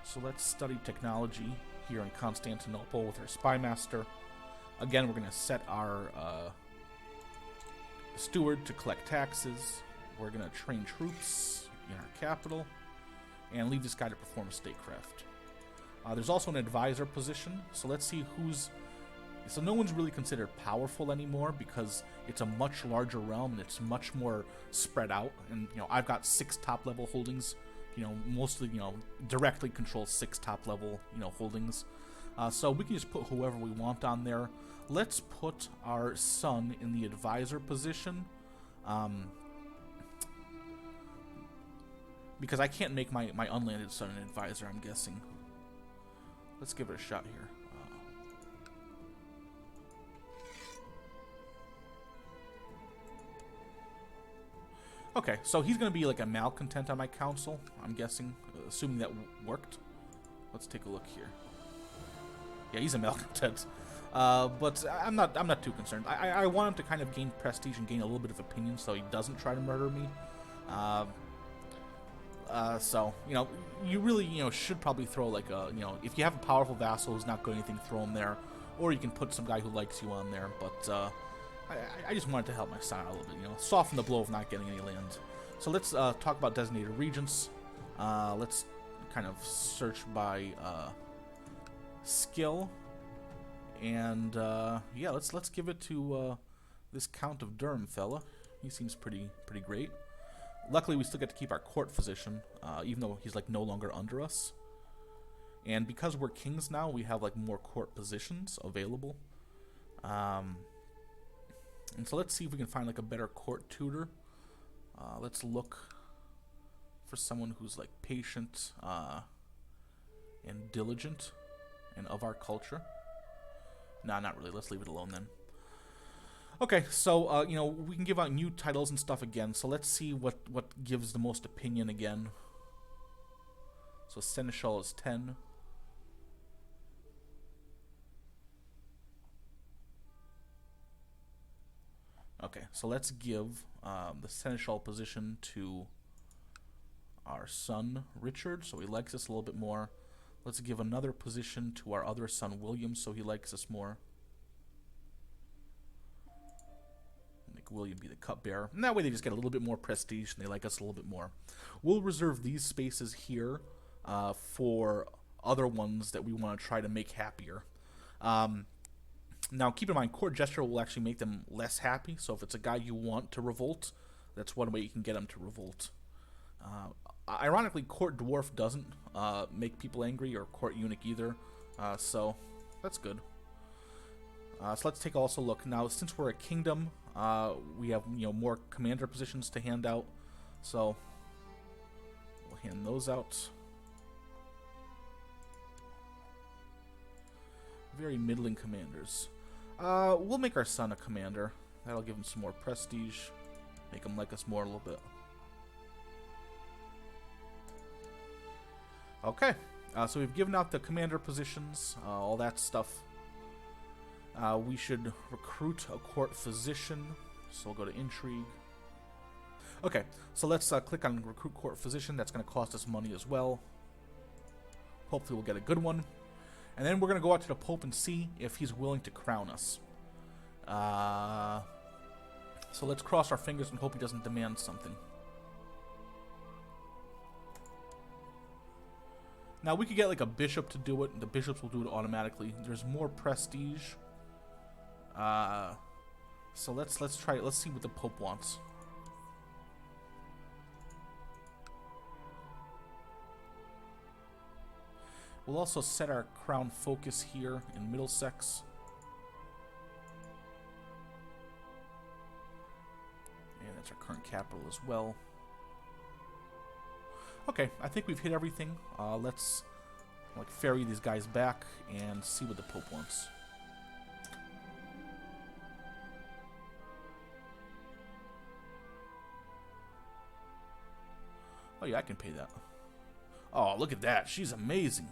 Speaker 1: So let's study technology here in Constantinople with our spy master. Again, we're going to set our steward to collect taxes. We're going to train troops in our capital and leave this guy to perform statecraft. There's also an advisor position, so let's see who's... So no one's really considered powerful anymore because it's a much larger realm and it's much more spread out. And, I've got 6 top-level holdings, mostly, directly control 6 top-level, holdings. So we can just put whoever we want on there. Let's put our son in the advisor position. Because I can't make my unlanded son an advisor, I'm guessing. Let's give it a shot here. Okay, so he's going to be like a malcontent on my council, I'm guessing, assuming that worked. Let's take a look here. Yeah, he's a malcontent. But I'm not too concerned. I want him to kind of gain prestige and gain a little bit of opinion so he doesn't try to murder me. So, you really, should probably throw like a, if you have a powerful vassal who's not good at anything, throw him there. Or you can put some guy who likes you on there. But I just wanted to help my son out a little bit, soften the blow of not getting any land. So let's talk about designated regents. Let's kind of search by skill. And, yeah, let's give it to this Count of Durham fella. He seems pretty great. Luckily, we still get to keep our court physician, even though he's, like, no longer under us. And because we're kings now, we have, like, more court positions available. And so let's see if we can find, like, a better court tutor. Let's look for someone who's, like, patient and diligent and of our culture. Nah, not really. Let's leave it alone, then. Okay, so, we can give out new titles and stuff again, so let's see what gives the most opinion again. So, Seneschal is 10. Okay, so let's give the Seneschal position to our son, Richard, so he likes us a little bit more. Let's give another position to our other son, William, so he likes us more. Make William be the cupbearer. And that way they just get a little bit more prestige and they like us a little bit more. We'll reserve these spaces here for other ones that we want to try to make happier. Now, keep in mind, court gesture will actually make them less happy. So if it's a guy you want to revolt, that's one way you can get him to revolt. Ironically, court dwarf doesn't make people angry, or court eunuch either. So that's good. So let's take also a look now. Since we're a kingdom, we have more commander positions to hand out. So we'll hand those out. Very middling commanders. We'll make our son a commander. That'll give him some more prestige. Make him like us more a little bit. Okay. So we've given out the commander positions, all that stuff. We should recruit a court physician. So we'll go to intrigue. Okay, so let's click on recruit court physician. That's going to cost us money as well. Hopefully we'll get a good one. And then we're going to go out to the Pope and see if he's willing to crown us. So let's cross our fingers and hope he doesn't demand something. Now we could get like a bishop to do it. The bishops will do it automatically. There's more prestige. So let's try it. Let's see what the Pope wants. We'll also set our crown focus here in Middlesex. And that's our current capital as well. Okay, I think we've hit everything. Let's ferry these guys back and see what the Pope wants. Oh yeah, I can pay that. Oh, look at that. She's amazing.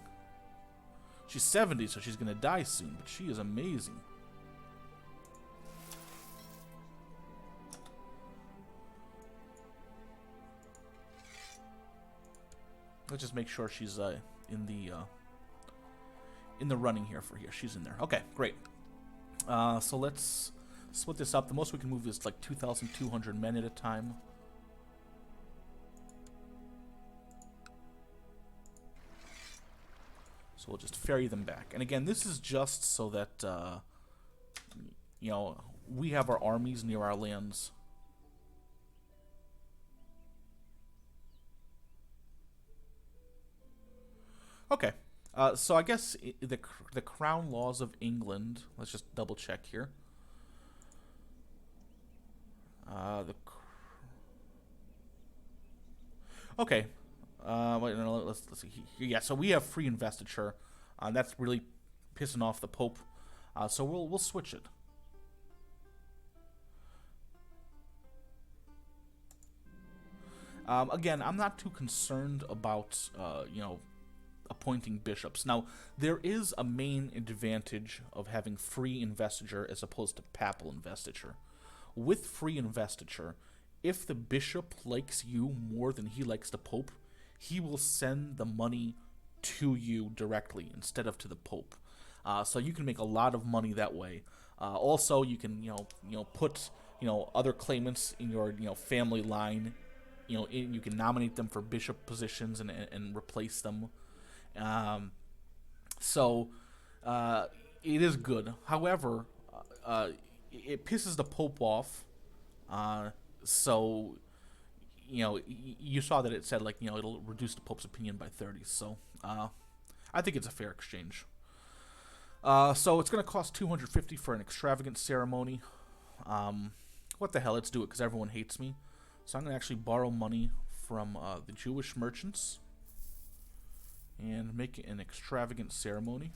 Speaker 1: She's 70, so she's going to die soon, but she is amazing. Let's just make sure she's in the running here for here. She's in there. Okay, great. So let's split this up. The most we can move is like 2,200 men at a time. So we'll just ferry them back. And again, this is just so that, we have our armies near our lands. Okay. So I guess the Crown Laws of England, let's just double check here. Okay. Wait, no, let's see. Yeah, so we have free investiture. That's really pissing off the Pope. So we'll switch it. Again, I'm not too concerned about appointing bishops. Now, there is a main advantage of having free investiture as opposed to papal investiture. With free investiture, if the bishop likes you more than he likes the Pope, he will send the money to you directly instead of to the Pope. So you can make a lot of money that way. Also, you can put other claimants in your family line. You can nominate them for bishop positions and replace them. So it is good. However, it pisses the Pope off. So you saw that it said it'll reduce the Pope's opinion by 30. So I think it's a fair exchange. So it's going to cost 250 for an extravagant ceremony. What the hell? Let's do it because everyone hates me. So I'm going to actually borrow money from the Jewish merchants and make an extravagant ceremony.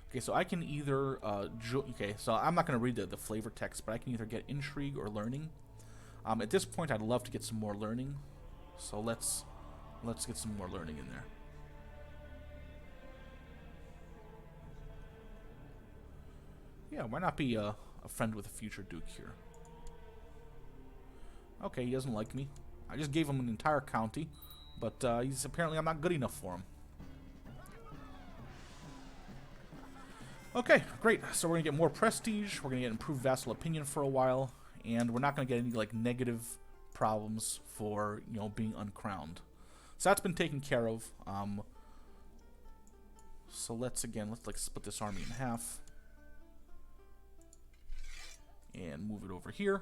Speaker 1: Okay, so I can either so I'm not going to read the flavor text, but I can either get intrigue or learning. At this point, I'd love to get some more learning, so let's get some more learning in there. Yeah, why not be a friend with a future duke here? Okay, he doesn't like me. I just gave him an entire county, but I'm not good enough for him. Okay, great. So we're gonna get more prestige. We're gonna get improved vassal opinion for a while, and we're not gonna get any like negative problems for being uncrowned. So that's been taken care of. So let's like split this army in half and move it over here.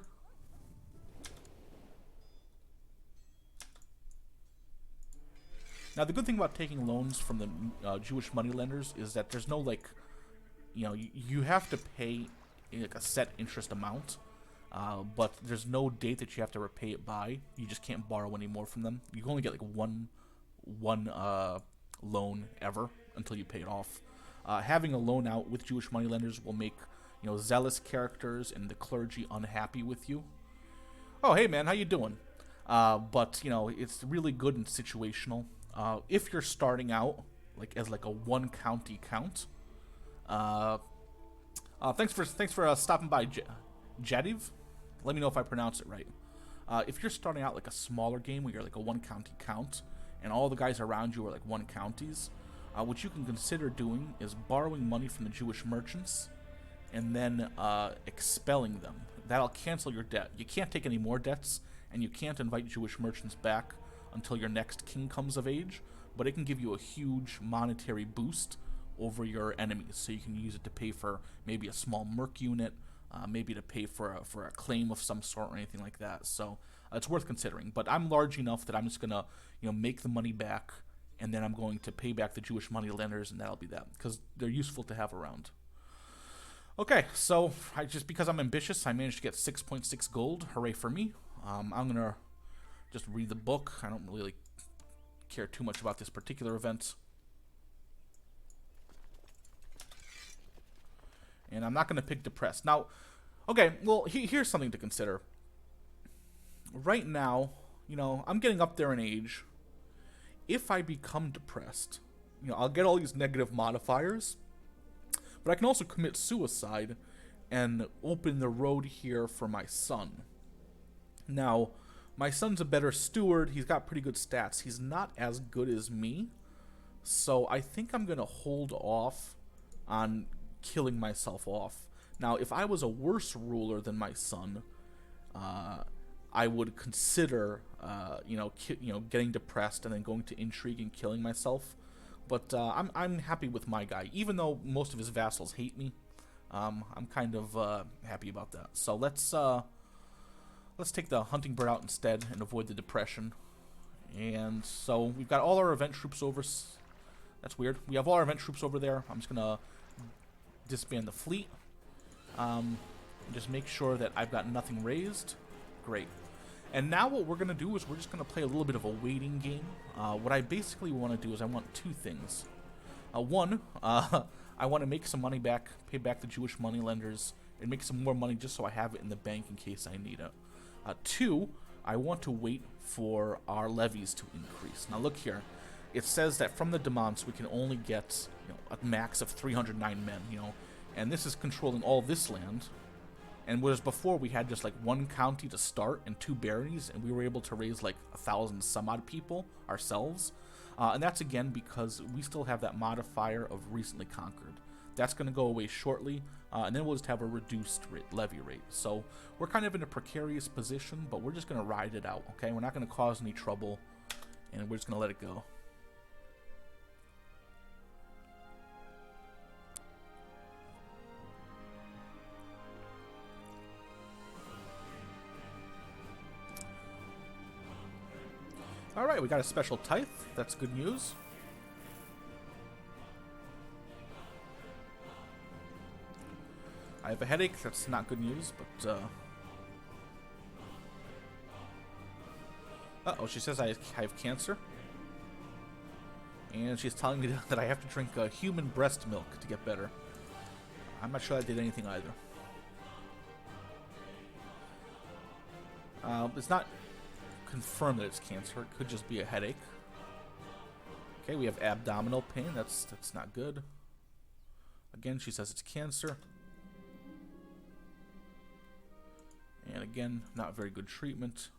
Speaker 1: Now the good thing about taking loans from the Jewish moneylenders is that there's no like, you have to pay like a set interest amount, but there's no date that you have to repay it by. You just can't borrow any more from them. You can only get like one loan ever until you pay it off. Having a loan out with Jewish moneylenders will make zealous characters and the clergy unhappy with you. Oh, hey man, how you doing? But it's really good and situational. If you're starting out like as like a one county count, thanks for stopping by, Jadiv. Let me know if I pronounce it right. If you're starting out like a smaller game where you're like a one county count, and all the guys around you are like one counties, what you can consider doing is borrowing money from the Jewish merchants, and then expelling them. That'll cancel your debt. You can't take any more debts, and you can't invite Jewish merchants back until your next king comes of age, but it can give you a huge monetary boost over your enemies, so you can use it to pay for maybe a small merc unit, maybe to pay for a claim of some sort or anything like that. So it's worth considering. But I'm large enough that I'm just gonna make the money back, and then I'm going to pay back the Jewish money lenders, and that'll be that, because they're useful to have around. Okay, so because I'm ambitious, I managed to get 6.6 gold. Hooray for me. I'm gonna just read the book. I don't really care too much about this particular event. And I'm not going to pick depressed. Now, okay, well, here's something to consider. Right now, I'm getting up there in age. If I become depressed, I'll get all these negative modifiers, but I can also commit suicide and open the road here for my son. Now, my son's a better steward. He's got pretty good stats. He's not as good as me, so I think I'm going to hold off on killing myself off. Now, if I was a worse ruler than my son, I would consider, getting depressed and then going to intrigue and killing myself. But I'm happy with my guy, even though most of his vassals hate me. I'm kind of happy about that. So let's take the hunting bird out instead and avoid the depression. And so we've got all our event troops over. That's weird. We have all our event troops over there. I'm just gonna disband the fleet. Just make sure that I've got nothing raised. Great. And now what we're going to do is we're just going to play a little bit of a waiting game. What I basically want to do is I want two things. One, I want to make some money back, pay back the Jewish moneylenders, and make some more money just so I have it in the bank in case I need it. Two, I want to wait for our levies to increase. Now look here. It says that from the demons we can only get a max of 309 men, and this is controlling all this land. And whereas before we had just like one county to start and 2 baronies, and we were able to raise like 1,000 some odd people ourselves. And that's again because we still have that modifier of recently conquered. That's going to go away shortly, and then we'll just have a reduced levy rate. So we're kind of in a precarious position, but we're just going to ride it out, okay? We're not going to cause any trouble, and we're just going to let it go. Alright, we got a special tithe. That's good news. I have a headache. That's not good news, but uh-oh, she says I have cancer. And she's telling me that I have to drink human breast milk to get better. I'm not sure I did anything either. It's not confirmed that it's cancer. It could just be a headache. Okay, we have abdominal pain. That's not good. Again, she says it's cancer. And again, not very good treatment.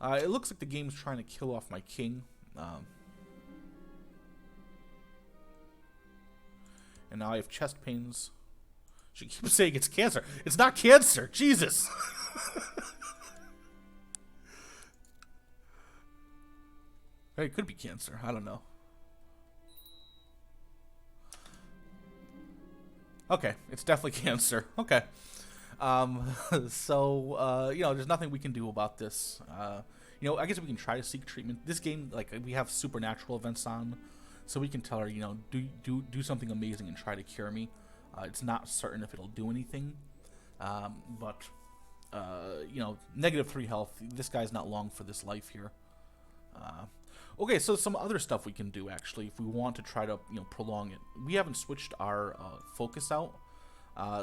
Speaker 1: It looks like the game's trying to kill off my king. And now I have chest pains. She keeps saying it's cancer. It's not cancer. Jesus. It could be cancer. I don't know. Okay, it's definitely cancer. Okay. So, you know, there's nothing we can do about this. You know, I guess we can try to seek treatment. This game, like, we have supernatural events on, so we can tell her, you know, do something amazing and try to cure me. It's not certain if it'll do anything, but, you know, -3 health. This guy's not long for this life here. Okay, so some other stuff we can do, actually, if we want to try to, you know, prolong it. We haven't switched our focus out.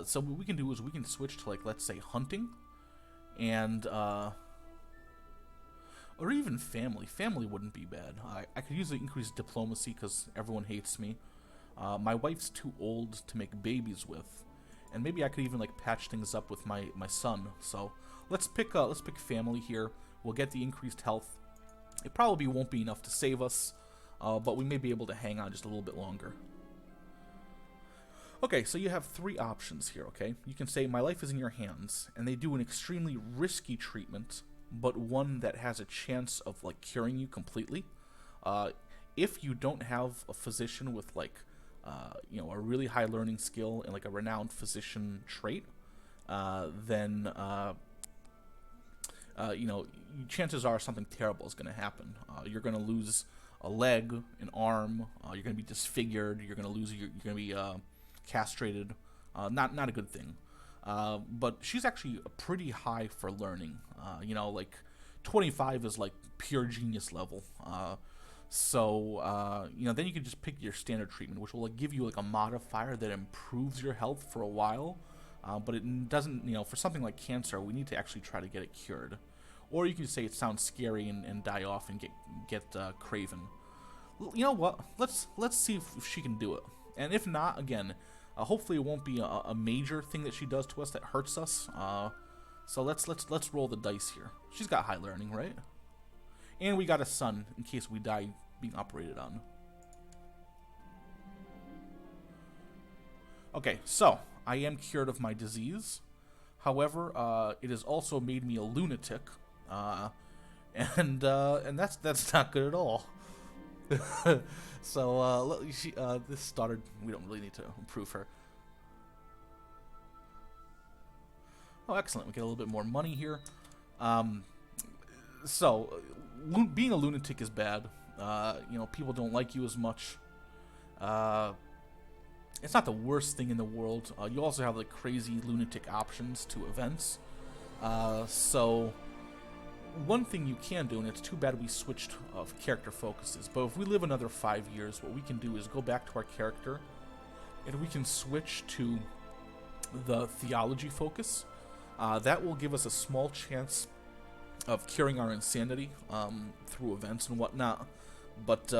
Speaker 1: So what we can do is we can switch to, like, let's say hunting, and or even family. Family wouldn't be bad. I could use the increased diplomacy because everyone hates me. My wife's too old to make babies with, and maybe I could even, like, patch things up with my son. So let's pick family here. We'll get the increased health. It probably won't be enough to save us, but we may be able to hang on just a little bit longer. Okay, so you have 3 options here, okay? You can say, my life is in your hands, and they do an extremely risky treatment, but one that has a chance of, like, curing you completely. If you don't have a physician with, like, you know, a really high learning skill and, like, a renowned physician trait, then, you know, chances are something terrible is going to happen. You're going to lose a leg, an arm, you're going to be disfigured, you're going to lose, you're going to be, castrated. Not a good thing. But she's actually pretty high for learning. You know, like 25 is like pure genius level. So you know, then you can just pick your standard treatment, which will, like, give you, like, a modifier that improves your health for a while. But it doesn't, you know, for something like cancer, we need to actually try to get it cured. Or you can say it sounds scary and die off and get craven. You know what? Let's see if she can do it. And if not, again, hopefully it won't be a major thing that she does to us that hurts us. So let's roll the dice here. She's got high learning, right? And we got a son in case we die being operated on. Okay, so I am cured of my disease. However, it has also made me a lunatic, and that's not good at all. So this daughter, we don't really need to improve her. Oh, excellent! We get a little bit more money here. So being a lunatic is bad. You know, people don't like you as much. It's not the worst thing in the world. You also have, like, crazy lunatic options to events. So one thing you can do, and it's too bad we switched character focuses, but if we live another 5 years, what we can do is go back to our character, and we can switch to the theology focus. That will give us a small chance of curing our insanity through events and whatnot. But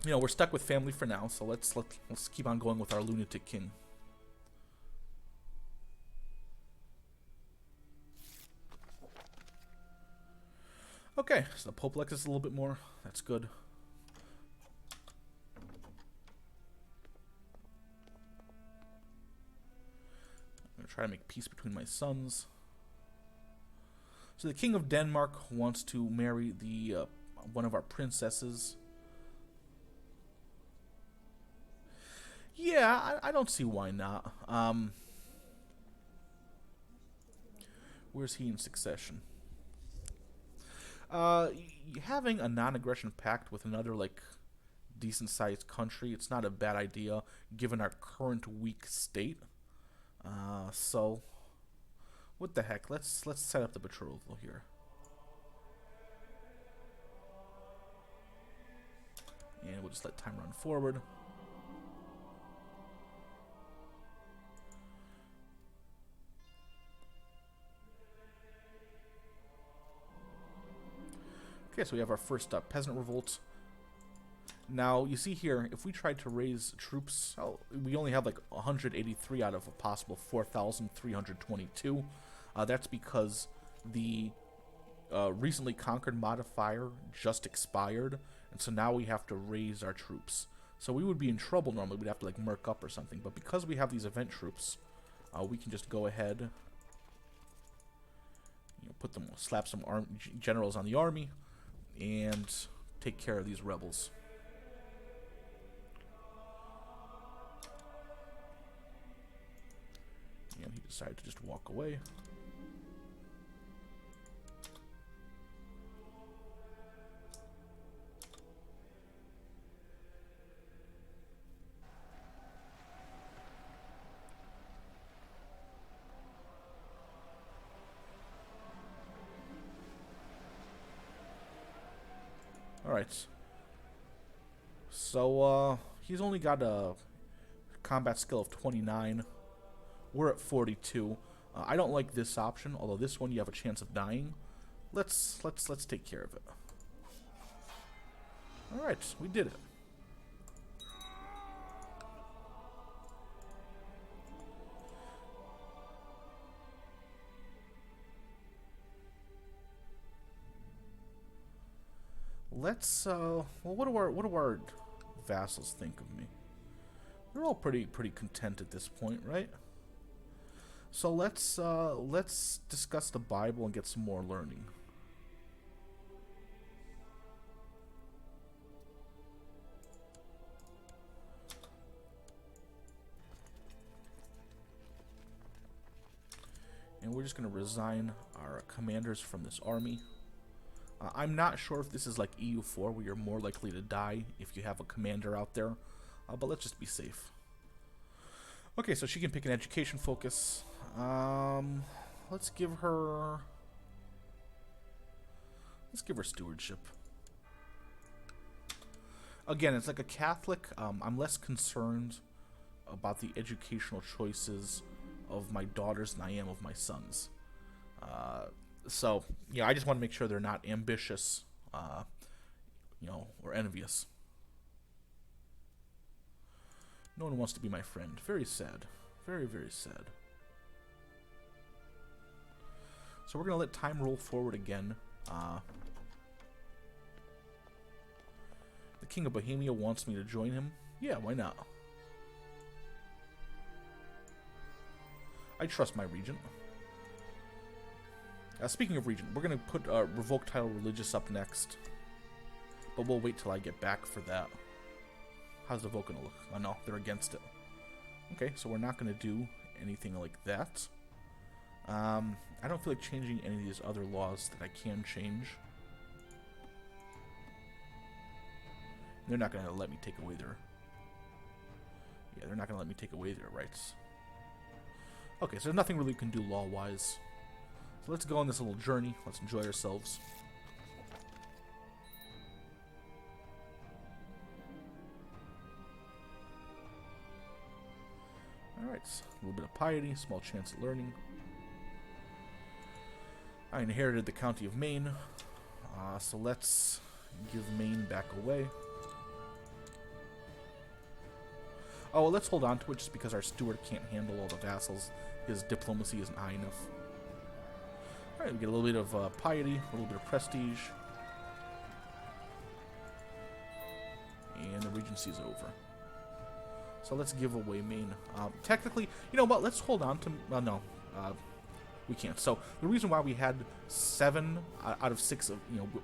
Speaker 1: you know, we're stuck with family for now, so let's keep on going with our lunatic king. Okay, so the Pope likes us a little bit more. That's good. I'm going to try to make peace between my sons. So the King of Denmark wants to marry the one of our princesses. Yeah, I don't see why not. Where's he in succession? Having a non-aggression pact with another, like, decent-sized country, it's not a bad idea given our current weak state. So what the heck? Let's set up the betrothal here. And we'll just let time run forward. Okay, so we have our first peasant revolt. Now, you see here, if we tried to raise troops, we only have like 183 out of a possible 4,322. That's because the recently conquered modifier just expired, and so now we have to raise our troops. So we would be in trouble normally. We'd have to like merc up or something. But because we have these event troops, we can just go ahead, put them, slap some generals on the army, and take care of these rebels. And he decided to just walk away. Alright. So, he's only got a combat skill of 29. We're at 42. I don't like this option, although this one you have a chance of dying. Let's take care of it. Alright, we did it. Let's well, what do our vassals think of me? They're all pretty content at this point, right? So let's discuss the Bible and get some more learning. And we're just going to resign our commanders from this army. I'm not sure if this is like EU4, where you're more likely to die if you have a commander out there, but let's just be safe. Okay, so she can pick an education focus. Let's give her stewardship. Again, it's like a Catholic. I'm less concerned about the educational choices of my daughters than I am of my sons. So, yeah, I just want to make sure they're not ambitious, or envious. No one wants to be my friend. Very sad. Very, very sad. So we're going to let time roll forward again. The King of Bohemia wants me to join him. Yeah, why not? I trust my regent. Speaking of regent, we're going to put Revoke Title Religious up next. But we'll wait till I get back for that. How's the vote going to look? Oh no, they're against it. Okay, so we're not going to do anything like that. I don't feel like changing any of these other laws that I can change. They're not going to let me take away their... Yeah, they're not going to let me take away their rights. Okay, so there's nothing really we can do law-wise. So let's go on this little journey. Let's enjoy ourselves. Alright, a little bit of piety, small chance at learning. I inherited the county of Maine, so let's give Maine back away. Oh, well, let's hold on to it just because our steward can't handle all the vassals. His diplomacy isn't high enough. Alright, we get a little bit of piety, a little bit of prestige. And the regency is over. So let's give away Maine. Technically, you know what, let's hold on to... no, we can't. So the reason why we had 7 out of 6 of,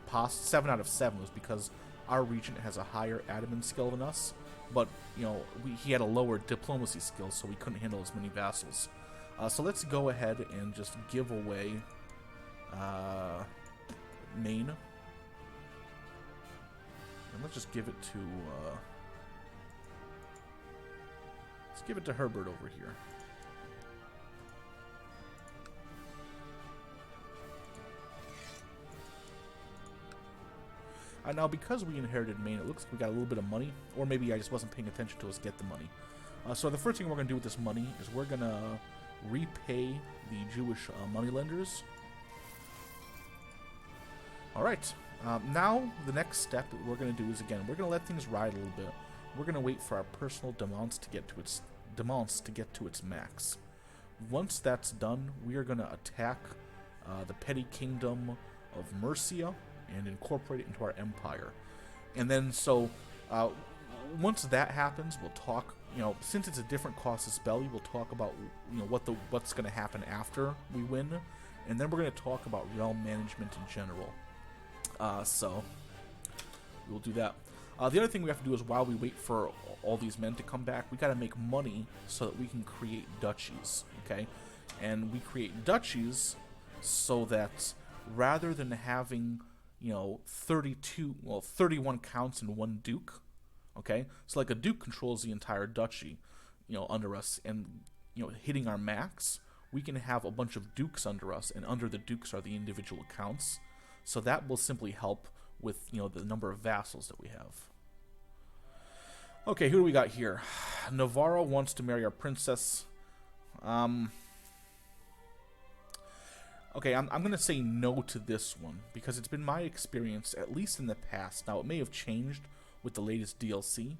Speaker 1: past 7 out of 7 was because our regent has a higher admin skill than us. But, he had a lower diplomacy skill, so we couldn't handle as many vassals. So let's go ahead and just give away Maine. And let's just give it to... let's give it to Herbert over here. Now, because we inherited Maine, it looks like we got a little bit of money. Or maybe I just wasn't paying attention to us get the money. So the first thing we're going to do with this money is we're going to repay the Jewish moneylenders. Alright. Now, the next step that we're going to do is, again, we're going to let things ride a little bit. We're going to wait for our personal demands to get to its max. Once that's done, we are going to attack the petty kingdom of Mercia and incorporate it into our empire. And then, so, once that happens, we'll talk. You know, since it's a different cost of spell, we'll talk about what's going to happen after we win, and then we're going to talk about realm management in general. So we'll do that. The other thing we have to do is while we wait for all these men to come back, we got to make money so that we can create duchies. Okay, and we create duchies so that rather than having 31 counts and one duke. Okay, so like a duke controls the entire duchy, under us, and hitting our max, we can have a bunch of dukes under us, and under the dukes are the individual counts. So that will simply help with the number of vassals that we have. Okay, who do we got here? Navarro wants to marry our princess. Okay, I'm going to say no to this one because it's been my experience, at least in the past. Now it may have changed with the latest DLC,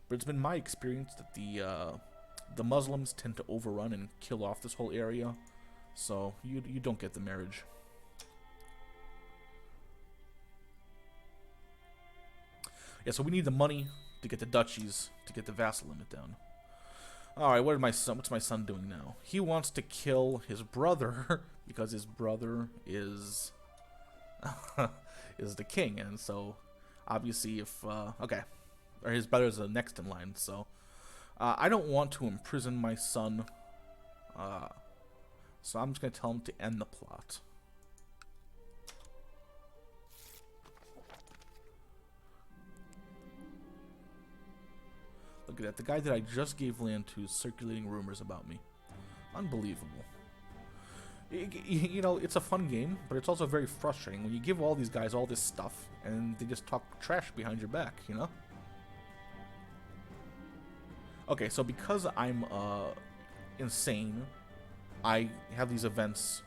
Speaker 1: but it's been my experience that the Muslims tend to overrun and kill off this whole area, so you don't get the marriage. Yeah, so we need the money to get the duchies to get the vassal limit down. All right, what's my son doing now? He wants to kill his brother because his brother is is the king, and so. Obviously, if, okay, or his brother is the next in line, so, I don't want to imprison my son, so I'm just going to tell him to end the plot. Look at that, the guy that I just gave land to is circulating rumors about me. Unbelievable. It's a fun game, but it's also very frustrating when you give all these guys all this stuff and they just talk trash behind your back, Okay, so because I'm insane, I have these events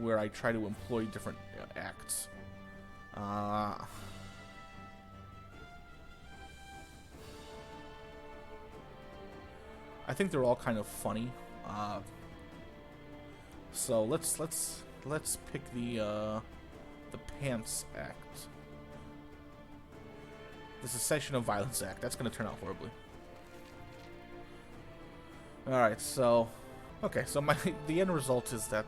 Speaker 1: where I try to employ different acts. I think they're all kind of funny. So let's pick the Pants Act. The Cessation of Violence Act. That's going to turn out horribly. All right, so okay, so the end result is that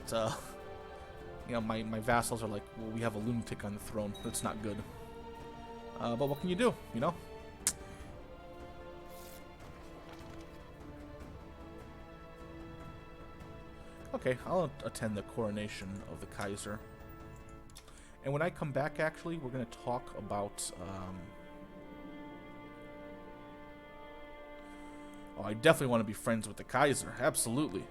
Speaker 1: my vassals are like, well, we have a lunatic on the throne. That's not good. But what can you do? Okay, I'll attend the coronation of the Kaiser. And when I come back, actually, we're going to talk about... Oh, I definitely want to be friends with the Kaiser. Absolutely.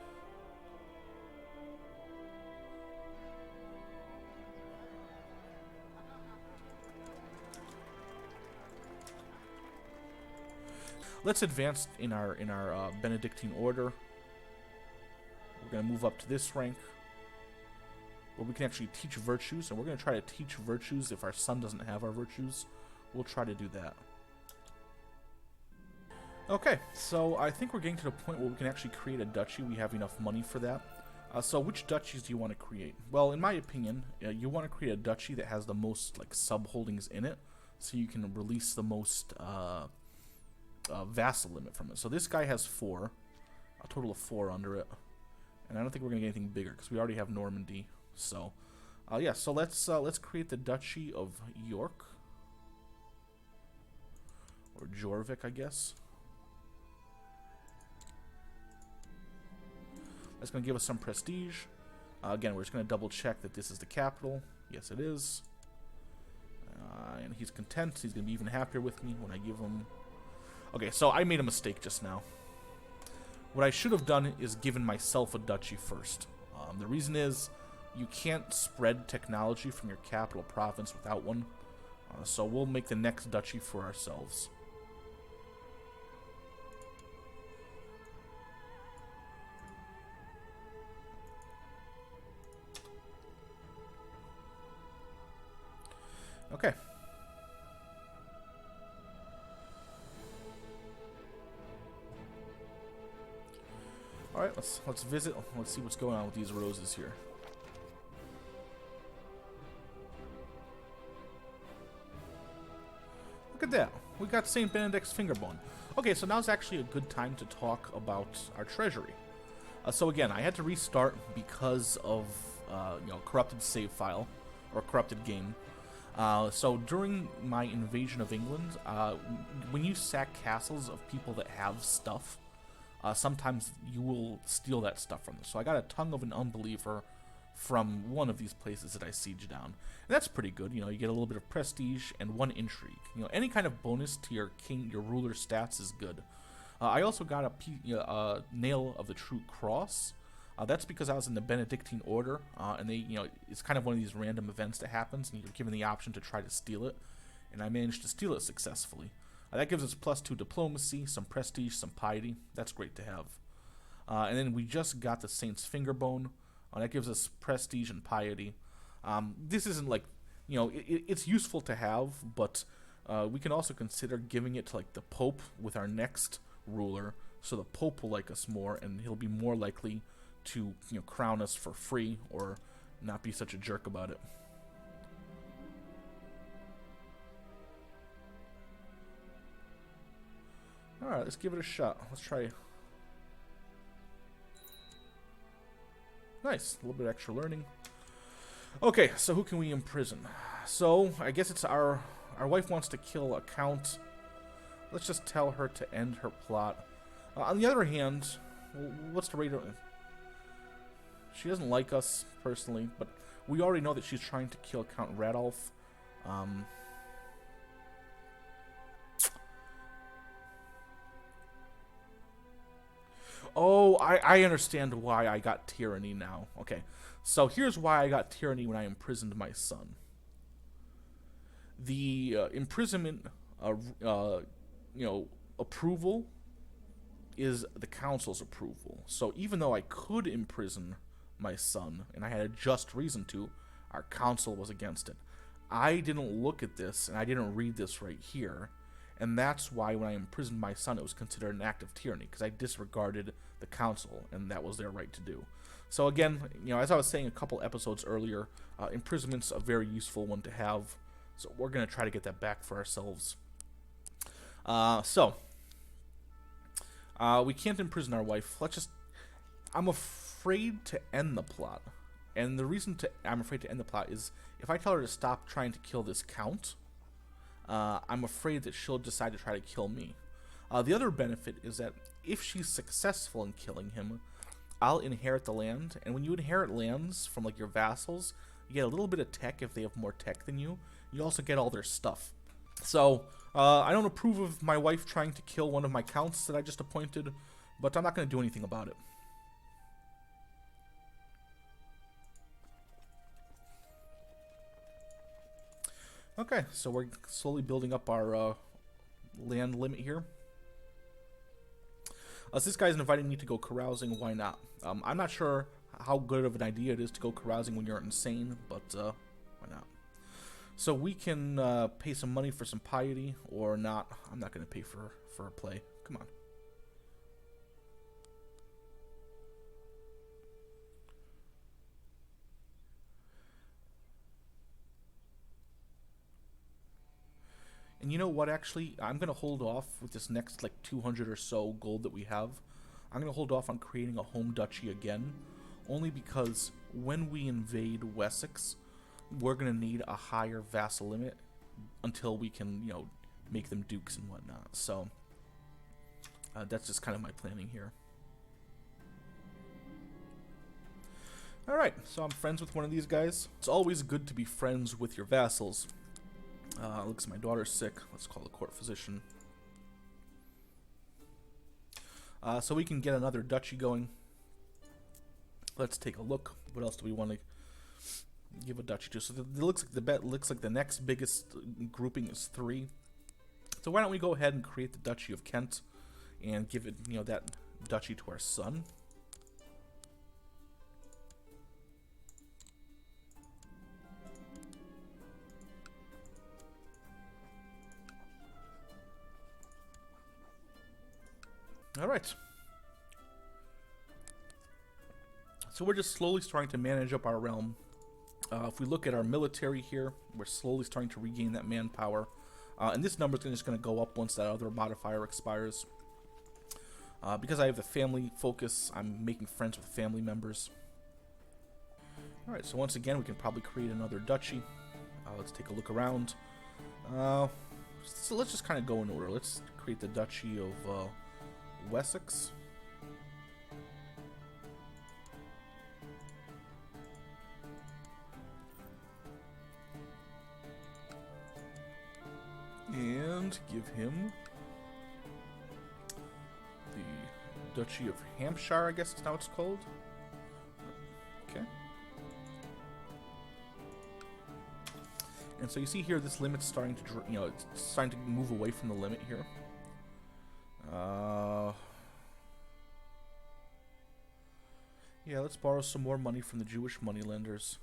Speaker 1: Let's advance in our Benedictine order. We're going to move up to this rank, where we can actually teach virtues, and we're going to try to teach virtues if our son doesn't have our virtues. We'll try to do that. Okay, so I think we're getting to the point where we can actually create a duchy. We have enough money for that. So which duchies do you want to create? Well, in my opinion, you want to create a duchy that has the most sub-holdings in it, so you can release the most vassal limit from it. So this guy has 4, a total of 4 under it. And I don't think we're going to get anything bigger because we already have Normandy. So, yeah, so let's create the Duchy of York. Or Jorvik, I guess. That's going to give us some prestige. Again, we're just going to double check that this is the capital. Yes, it is. And he's content. He's going to be even happier with me when I give him... Okay, so I made a mistake just now. What I should have done is given myself a duchy first. The reason is you can't spread technology from your capital province without one. So we'll make the next duchy for ourselves. Okay. All right, let's visit. Let's see what's going on with these roses here. Look at that. we got St. Benedict's Fingerbone. Okay, so now's actually a good time to talk about our treasury. So again, I had to restart because of corrupted save file or corrupted game. So during my invasion of England, when you sack castles of people that have stuff, sometimes you will steal that stuff from them. So I got a Tongue of an Unbeliever from one of these places that I sieged down. And that's pretty good. You get a little bit of prestige and 1 intrigue. Any kind of bonus to your ruler stats is good. I also got a Nail of the True Cross. That's because I was in the Benedictine Order, and they, it's kind of one of these random events that happens, and you're given the option to try to steal it, and I managed to steal it successfully. That gives us +2 diplomacy, some prestige, some piety. That's great to have. And then we just got the Saint's Fingerbone. That gives us prestige and piety. This isn't like, it's useful to have, but we can also consider giving it to like the Pope with our next ruler, so the Pope will like us more, and he'll be more likely to crown us for free or not be such a jerk about it. Alright, let's give it a shot. Let's try. Nice, a little bit of extra learning. Okay, so who can we imprison? So, I guess it's our wife wants to kill a count. Let's just tell her to end her plot. On the other hand, what's the rate of... She doesn't like us, personally, but we already know that she's trying to kill Count Radolf. Oh, I understand why I got tyranny now. Okay, so here's why I got tyranny when I imprisoned my son. The imprisonment, approval is the council's approval. So even though I could imprison my son, and I had a just reason to, our council was against it. I didn't look at this, and I didn't read this right here, and that's why when I imprisoned my son, it was considered an act of tyranny, because I disregarded the council, and that was their right to do. So again, as I was saying a couple episodes earlier, imprisonment's a very useful one to have, so we're going to try to get that back for ourselves. We can't imprison our wife. I'm afraid to end the plot. And the reason I'm afraid to end the plot is if I tell her to stop trying to kill this count, I'm afraid that she'll decide to try to kill me. The other benefit is that if she's successful in killing him, I'll inherit the land. And when you inherit lands from like your vassals, you get a little bit of tech if they have more tech than you. You also get all their stuff. So, I don't approve of my wife trying to kill one of my counts that I just appointed, but I'm not going to do anything about it. Okay, so we're slowly building up our land limit here. So this guy's inviting me to go carousing, why not? I'm not sure how good of an idea it is to go carousing when you're insane, but why not? So we can pay some money for some piety, or not. I'm not going to pay for a play. Come on. And you know what, actually? I'm going to hold off with this next, like, 200 or so gold that we have. I'm going to hold off on creating a home duchy again, only because when we invade Wessex, we're going to need a higher vassal limit until we can, make them dukes and whatnot. So, that's just kind of my planning here. Alright, so I'm friends with one of these guys. It's always good to be friends with your vassals. Looks like my daughter's sick. Let's call the court physician. So we can get another duchy going. Let's take a look. What else do we want to give a duchy to? So it looks like the next biggest grouping is 3. So why don't we go ahead and create the Duchy of Kent and give it, that duchy to our son. All right. So we're just slowly starting to manage up our realm. If we look at our military here, we're slowly starting to regain that manpower. And this number is just going to go up once that other modifier expires. Because I have the family focus, I'm making friends with family members. Alright, so once again, we can probably create another duchy. Let's take a look around. So let's just kind of go in order. Let's create the Duchy of Wessex. And give him the Duchy of Hampshire, I guess is now it's called. Okay. And so you see here, this limit's starting to, it's starting to move away from the limit here. Yeah, let's borrow some more money from the Jewish moneylenders.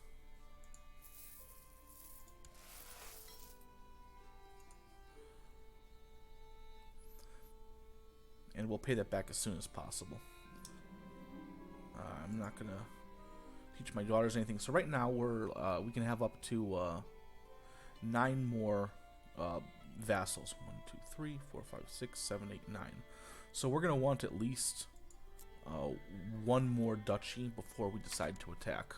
Speaker 1: And we'll pay that back as soon as possible. I'm not gonna teach my daughters anything. So right now we can have up to 9 more vassals. 1, 2, 3, 4, 5, 6, 7, 8, 9. So we're gonna want at least 1 more duchy before we decide to attack.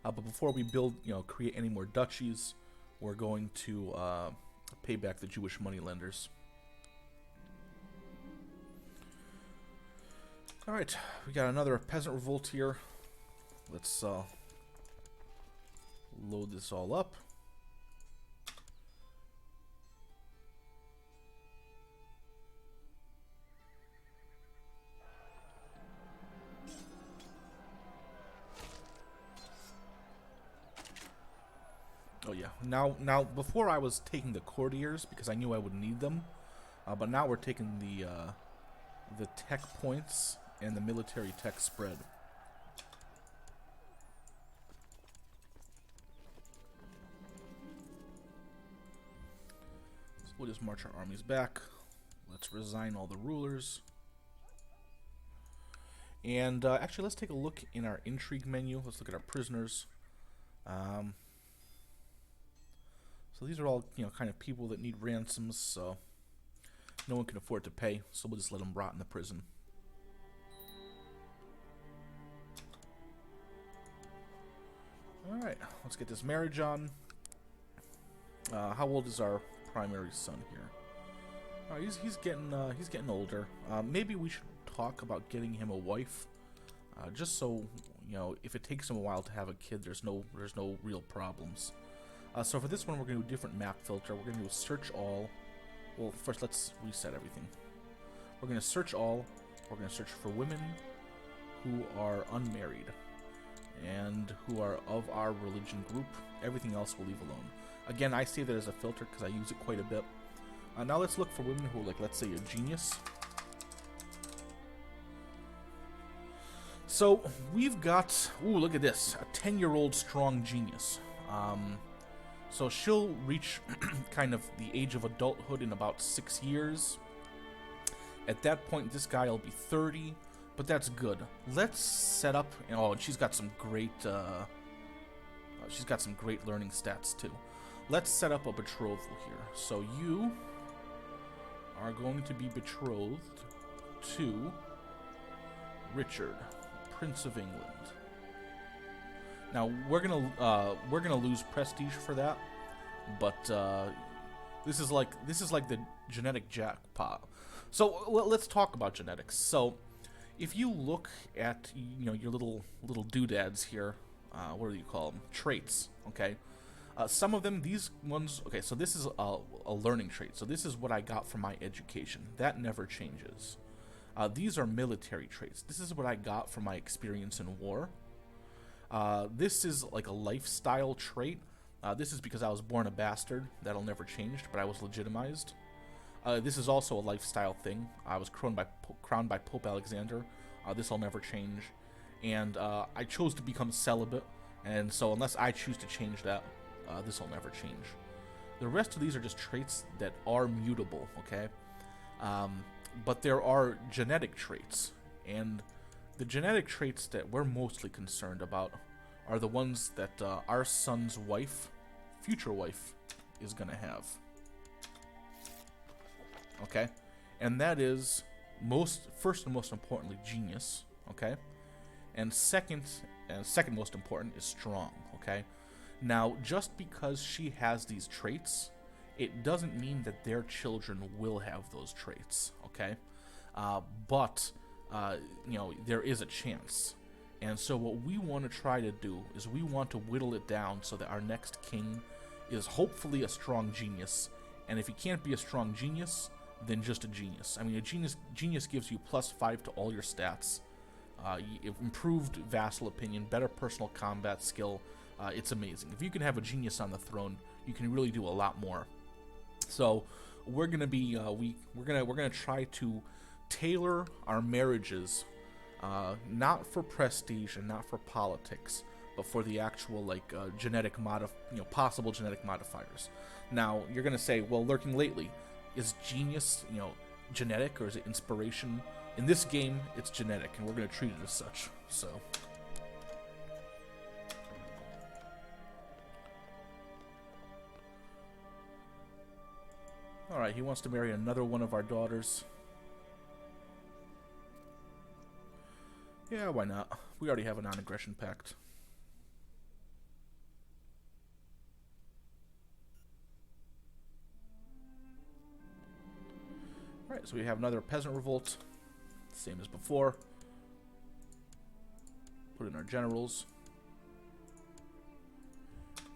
Speaker 1: But before we build, create any more duchies, we're going to pay back the Jewish moneylenders. All right, we got another peasant revolt here. Let's load this all up. Oh yeah. Now before I was taking the courtiers because I knew I would need them, but now we're taking the tech points and the military tech spread. So we'll just march our armies back. Let's resign all the rulers. And actually, let's take a look in our intrigue menu. Let's look at our prisoners. So these are all, kind of people that need ransoms, so no one can afford to pay, so we'll just let them rot in the prison. Alright, let's get this marriage on. How old is our primary son here? He's getting older. Maybe we should talk about getting him a wife, just so, if it takes him a while to have a kid, there's no real problems. So for this one, we're going to do a different map filter. We're going to do a search all. Well, first let's reset everything. We're going to search all. We're going to search for women who are unmarried and who are of our religion group. Everything else we'll leave alone. Again, I save that as a filter because I use it quite a bit. Now let's look for women who are, like, let's say, a genius. So we've got, ooh, look at this, a 10-year-old strong genius. So she'll reach kind of the age of adulthood in about 6 years. At that point, this guy will be 30, but that's good. Let's set up. Oh, and she's got some great. She's got some great learning stats too. Let's set up a betrothal here. So you are going to be betrothed to Richard, Prince of England. Now we're gonna lose prestige for that, but this is like the genetic jackpot. So let's talk about genetics. So if you look at your little doodads here, what do you call them? Traits. Okay. Some of them, these ones. Okay, so this is a learning trait. So this is what I got from my education. That never changes. These are military traits. This is what I got from my experience in war. This is like a lifestyle trait. This is because I was born a bastard. That'll never change, but I was legitimized. This is also a lifestyle thing. I was crowned by Pope Alexander. This will never change. And I chose to become celibate, and so unless I choose to change that, this will never change. The rest of these are just traits that are mutable, okay? But there are genetic traits, and the genetic traits that we're mostly concerned about are the ones that our son's wife, future wife, is going to have. Okay? And that is first and most importantly, genius. Okay? And second most important is strong. Okay? Now, just because she has these traits, it doesn't mean that their children will have those traits. Okay? But there is a chance. And so what we want to try to do is we want to whittle it down so that our next king is hopefully a strong genius. And if he can't be a strong genius, then just a genius. I mean, a genius gives you +5 to all your stats. Improved vassal opinion, better personal combat skill. It's amazing. If you can have a genius on the throne, you can really do a lot more. So we're gonna be we're gonna try to tailor our marriages, not for prestige and not for politics, but for the actual possible genetic modifiers. Now you're gonna say, well, lurking lately, is genius genetic or is it inspiration? In this game, it's genetic, and we're gonna treat it as such. So. Alright, he wants to marry another one of our daughters. Yeah, why not? We already have a non-aggression pact. Alright, so we have another peasant revolt. Same as before. Put in our generals.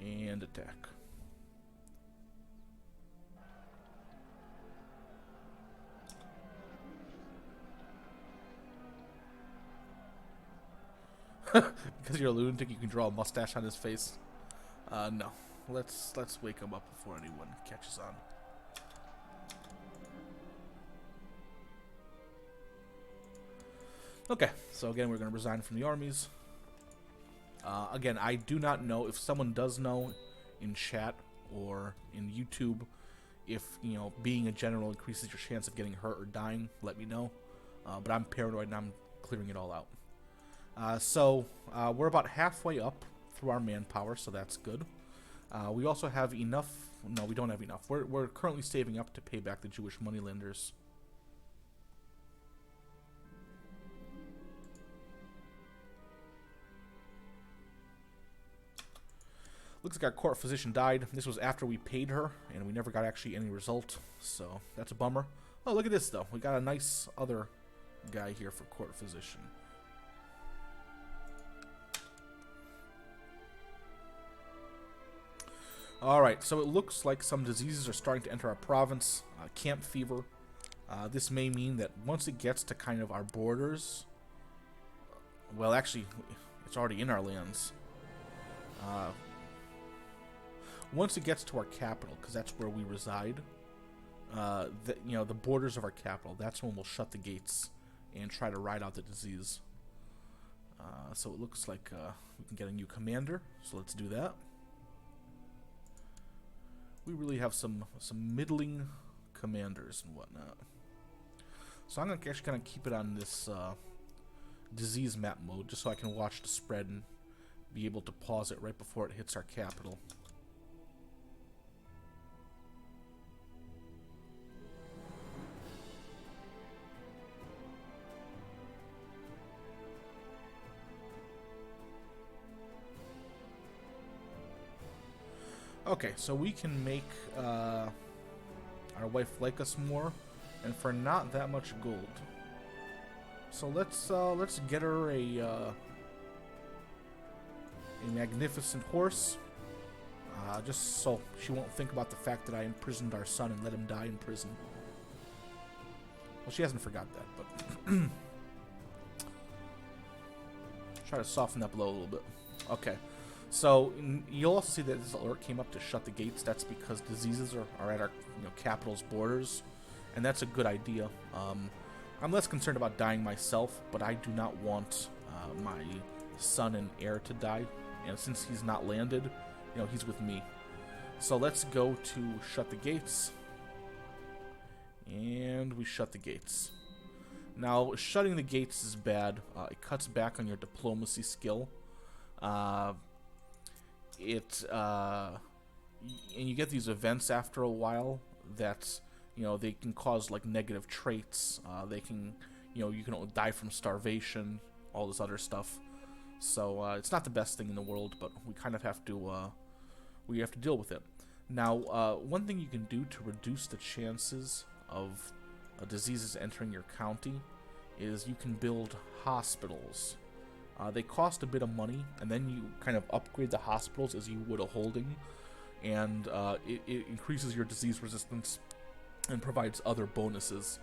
Speaker 1: And attack. Because you're a lunatic, you can draw a mustache on his face. No. Let's wake him up before anyone catches on. Okay, so again, we're going to resign from the armies. Again, I do not know if someone does know in chat or in YouTube if, being a general increases your chance of getting hurt or dying. Let me know. But I'm paranoid and I'm clearing it all out. So we're about halfway up through our manpower, so that's good. We also have enough. No, we don't have enough. We're currently saving up to pay back the Jewish moneylenders. Looks like our court physician died. This was after we paid her, and we never got actually any result, so that's a bummer. Oh, look at this, though. We got a nice other guy here for court physician. Alright, so it looks like some diseases are starting to enter our province. Camp fever. This may mean that once it gets to kind of our borders... Well, actually, it's already in our lands. Once it gets to our capital, because that's where we reside, the borders of our capital, that's when we'll shut the gates and try to ride out the disease. So it looks like we can get a new commander, so let's do that. We really have some middling commanders and whatnot. So I'm actually going to keep it on this disease map mode, just so I can watch the spread and be able to pause it right before it hits our capital. Okay, so we can make our wife like us more, and for not that much gold. So let's get her a magnificent horse, just so she won't think about the fact that I imprisoned our son and let him die in prison. Well, she hasn't forgot that, but try to soften that blow a little bit. Okay. So you'll also see that this alert came up to shut the gates. That's because diseases are at our capital's borders, and that's a good idea. I'm less concerned about dying myself, but I do not want my son and heir to die. And since he's not landed, he's with me. So let's go to shut the gates, and we shut the gates. Now, shutting the gates is bad. It cuts back on your diplomacy skill. And you get these events after a while that, you know, they can cause like negative traits. They can, you know, you can die from starvation, all this other stuff. So it's not the best thing in the world, but we kind of have to deal with it. Now, one thing you can do to reduce the chances of diseases entering your county is you can build hospitals. They cost a bit of money, and then you kind of upgrade the hospitals as you would a holding, and it increases your disease resistance and provides other bonuses.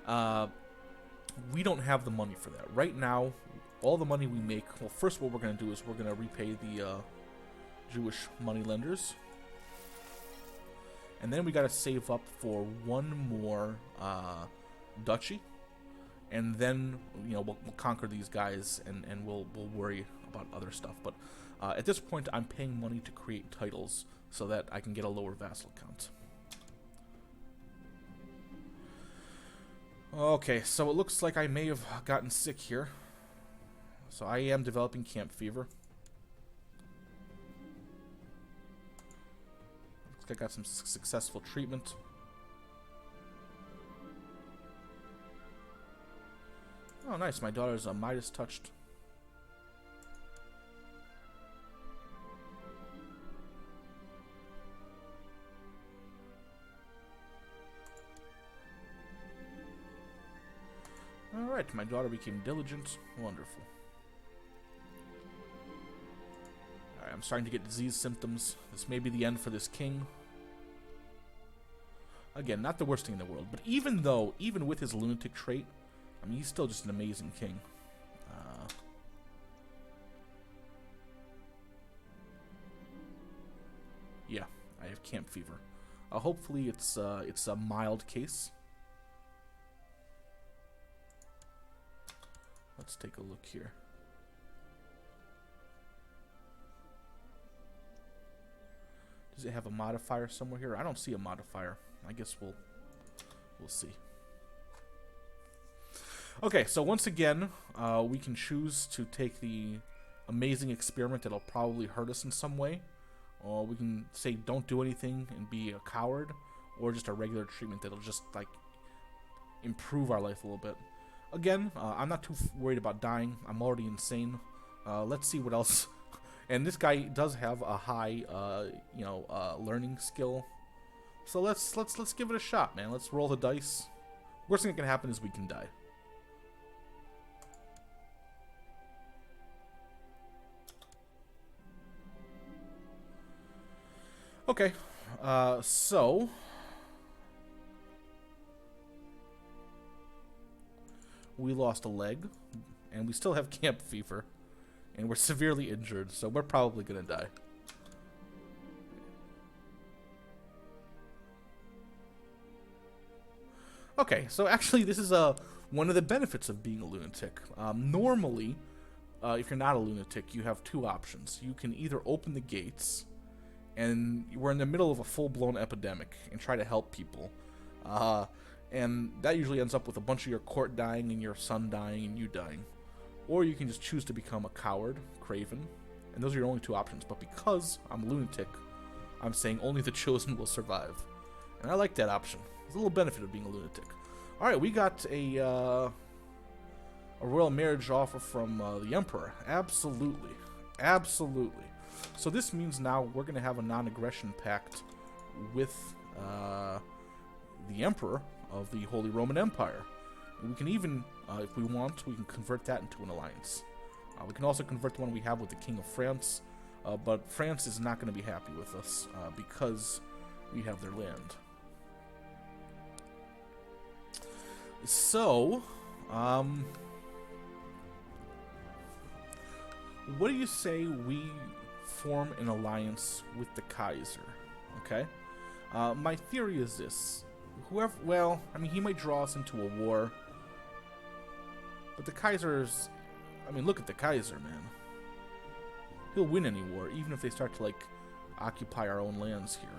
Speaker 1: We don't have the money for that. Right now, all the money we make, well, first what we're going to do is we're going to repay the Jewish moneylenders. And then we got to save up for one more duchy. And then, you know, we'll conquer these guys, and we'll worry about other stuff. But at this point, I'm paying money to create titles so that I can get a lower vassal count. Okay, so it looks like I may have gotten sick here. So I am developing camp fever. Looks like I got some successful treatment. Oh, nice. My daughter's Midas touched. Alright, my daughter became diligent. Wonderful. Alright, I'm starting to get disease symptoms. This may be the end for this king. Again, not the worst thing in the world, but even with his lunatic trait, I mean, he's still just an amazing king. Yeah, I have camp fever. Hopefully it's a mild case. Let's take a look here. Does it have a modifier somewhere here? I don't see a modifier. I guess we'll see. Okay, so once again, we can choose to take the amazing experiment that'll probably hurt us in some way. Or we can say don't do anything and be a coward. Or just a regular treatment that'll just, like, improve our life a little bit. Again, I'm not too worried about dying. I'm already insane. Let's see what else. And this guy does have a high, learning skill. So let's give it a shot, man. Let's roll the dice. Worst thing that can happen is we can die. Okay, so we lost a leg, and we still have camp fever, and we're severely injured, so we're probably gonna die. Okay, so actually this is one of the benefits of being a lunatic. Normally, if you're not a lunatic, you have two options. You can either open the gates, and we're in the middle of a full-blown epidemic, and try to help people. And that usually ends up with a bunch of your court dying, and your son dying, and you dying. Or you can just choose to become a coward, craven, and those are your only two options. But because I'm a lunatic, I'm saying only the chosen will survive. And I like that option. There's a little benefit of being a lunatic. Alright, we got a royal marriage offer from the Emperor. Absolutely. Absolutely. So this means now we're going to have a non-aggression pact with the Emperor of the Holy Roman Empire. And we can even, if we want, we can convert that into an alliance. We can also convert the one we have with the King of France, but France is not going to be happy with us because we have their land. So, what do you say we form an alliance with the Kaiser? Okay? My theory is this. Well, I mean, he might draw us into a war. But the Kaiser's... I mean, look at the Kaiser, man. He'll win any war, even if they start to, like, occupy our own lands here.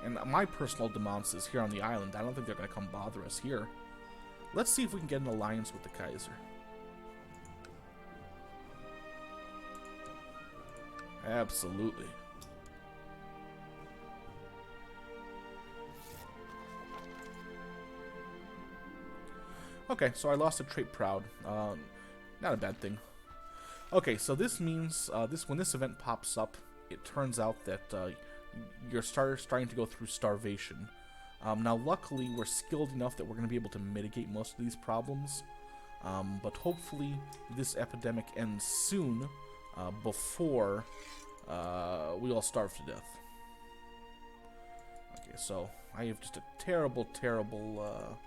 Speaker 1: And my personal demands is here on the island. I don't think they're going to come bother us here. Let's see if we can get an alliance with the Kaiser. Absolutely. Okay, so I lost a trait proud. Not a bad thing. Okay, so this means when this event pops up, it turns out that you're starting to go through starvation. Now, luckily, we're skilled enough that we're going to be able to mitigate most of these problems. But hopefully, this epidemic ends soon, before we all starve to death. Okay, so I have just a terrible, terrible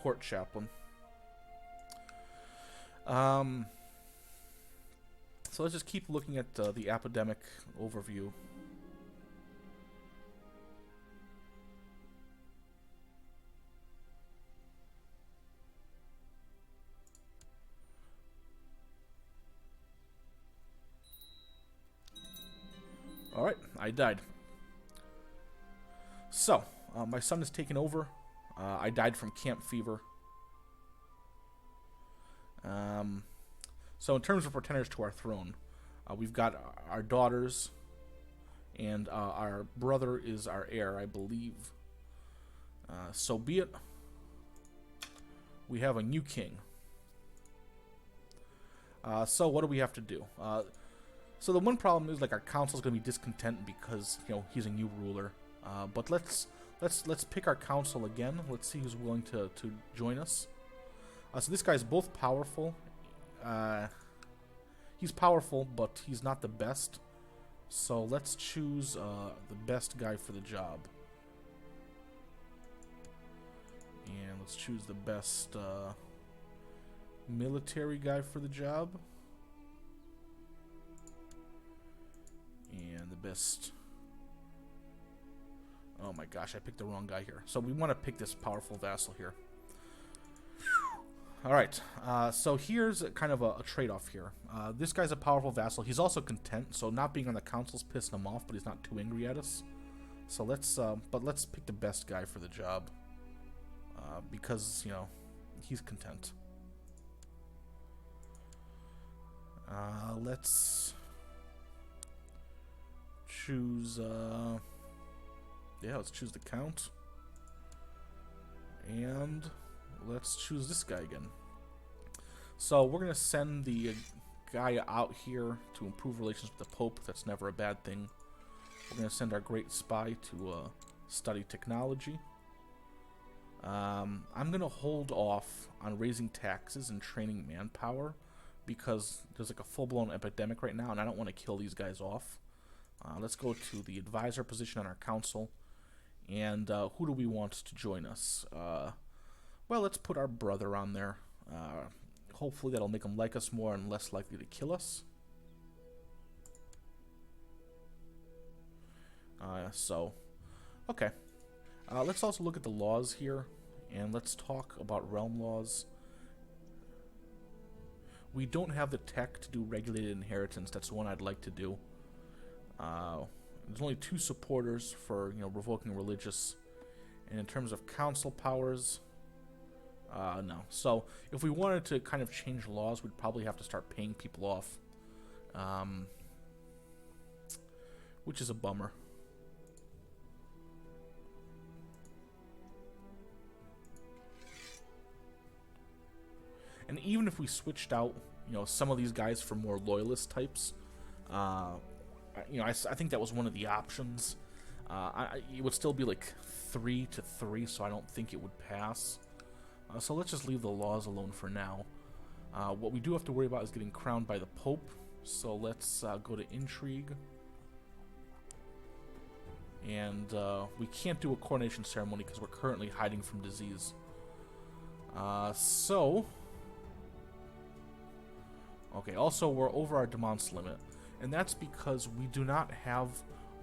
Speaker 1: court chaplain. So let's just keep looking at the epidemic overview. Alright, I died. So, my son is taken over. I died from camp fever. So in terms of pretenders to our throne, we've got our daughters, and our brother is our heir, I believe. So be it. We have a new king. So what do we have to do? So the one problem is, like, our council's going to be discontent because, you know, he's a new ruler. But let's pick our council again. Let's see who's willing to join us. So this guy's both powerful. He's powerful, but he's not the best. So let's choose the best guy for the job. And let's choose the best military guy for the job. And the best... Oh my gosh, I picked the wrong guy here. So we want to pick this powerful vassal here. Alright, so here's kind of a trade-off here. This guy's a powerful vassal. He's also content, so not being on the council's pissing him off, but he's not too angry at us. So let's pick the best guy for the job. Because, you know, he's content. Let's choose, yeah, let's choose the count. And let's choose this guy again. So we're going to send the guy out here to improve relations with the Pope. That's never a bad thing. We're going to send our great spy to study technology. I'm going to hold off on raising taxes and training manpower because there's like a full-blown epidemic right now, and I don't want to kill these guys off. Let's go to the advisor position on our council. And who do we want to join us? Well, let's put our brother on there. Hopefully that'll make him like us more and less likely to kill us. Okay. Let's also look at the laws here, and let's talk about realm laws. We don't have the tech to do regulated inheritance. That's one I'd like to do. There's only 2 supporters for, you know, revoking religious. And in terms of council powers, no. So if we wanted to kind of change laws, we'd probably have to start paying people off, which is a bummer. And even if we switched out, you know, some of these guys for more loyalist types, you know, I think that was one of the options. It would still be like 3 to 3, so I don't think it would pass. So let's just leave the laws alone for now. What we do have to worry about is getting crowned by the Pope. So let's go to intrigue. And we can't do a coronation ceremony because we're currently hiding from disease. Okay, also we're over our demons limit. And that's because we do not have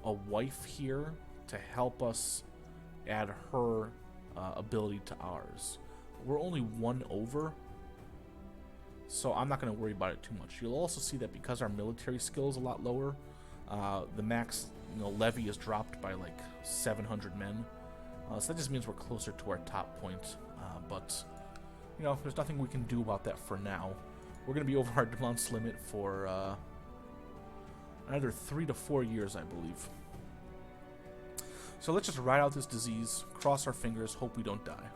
Speaker 1: a wife here to help us add her ability to ours. We're only 1 over, so I'm not going to worry about it too much. You'll also see that because our military skill is a lot lower, the max, you know, levy is dropped by like 700 men. So that just means we're closer to our top point. But, you know, there's nothing we can do about that for now. We're going to be over our demands limit for another 3 to 4 years, I believe. So let's just ride out this disease, cross our fingers, hope we don't die.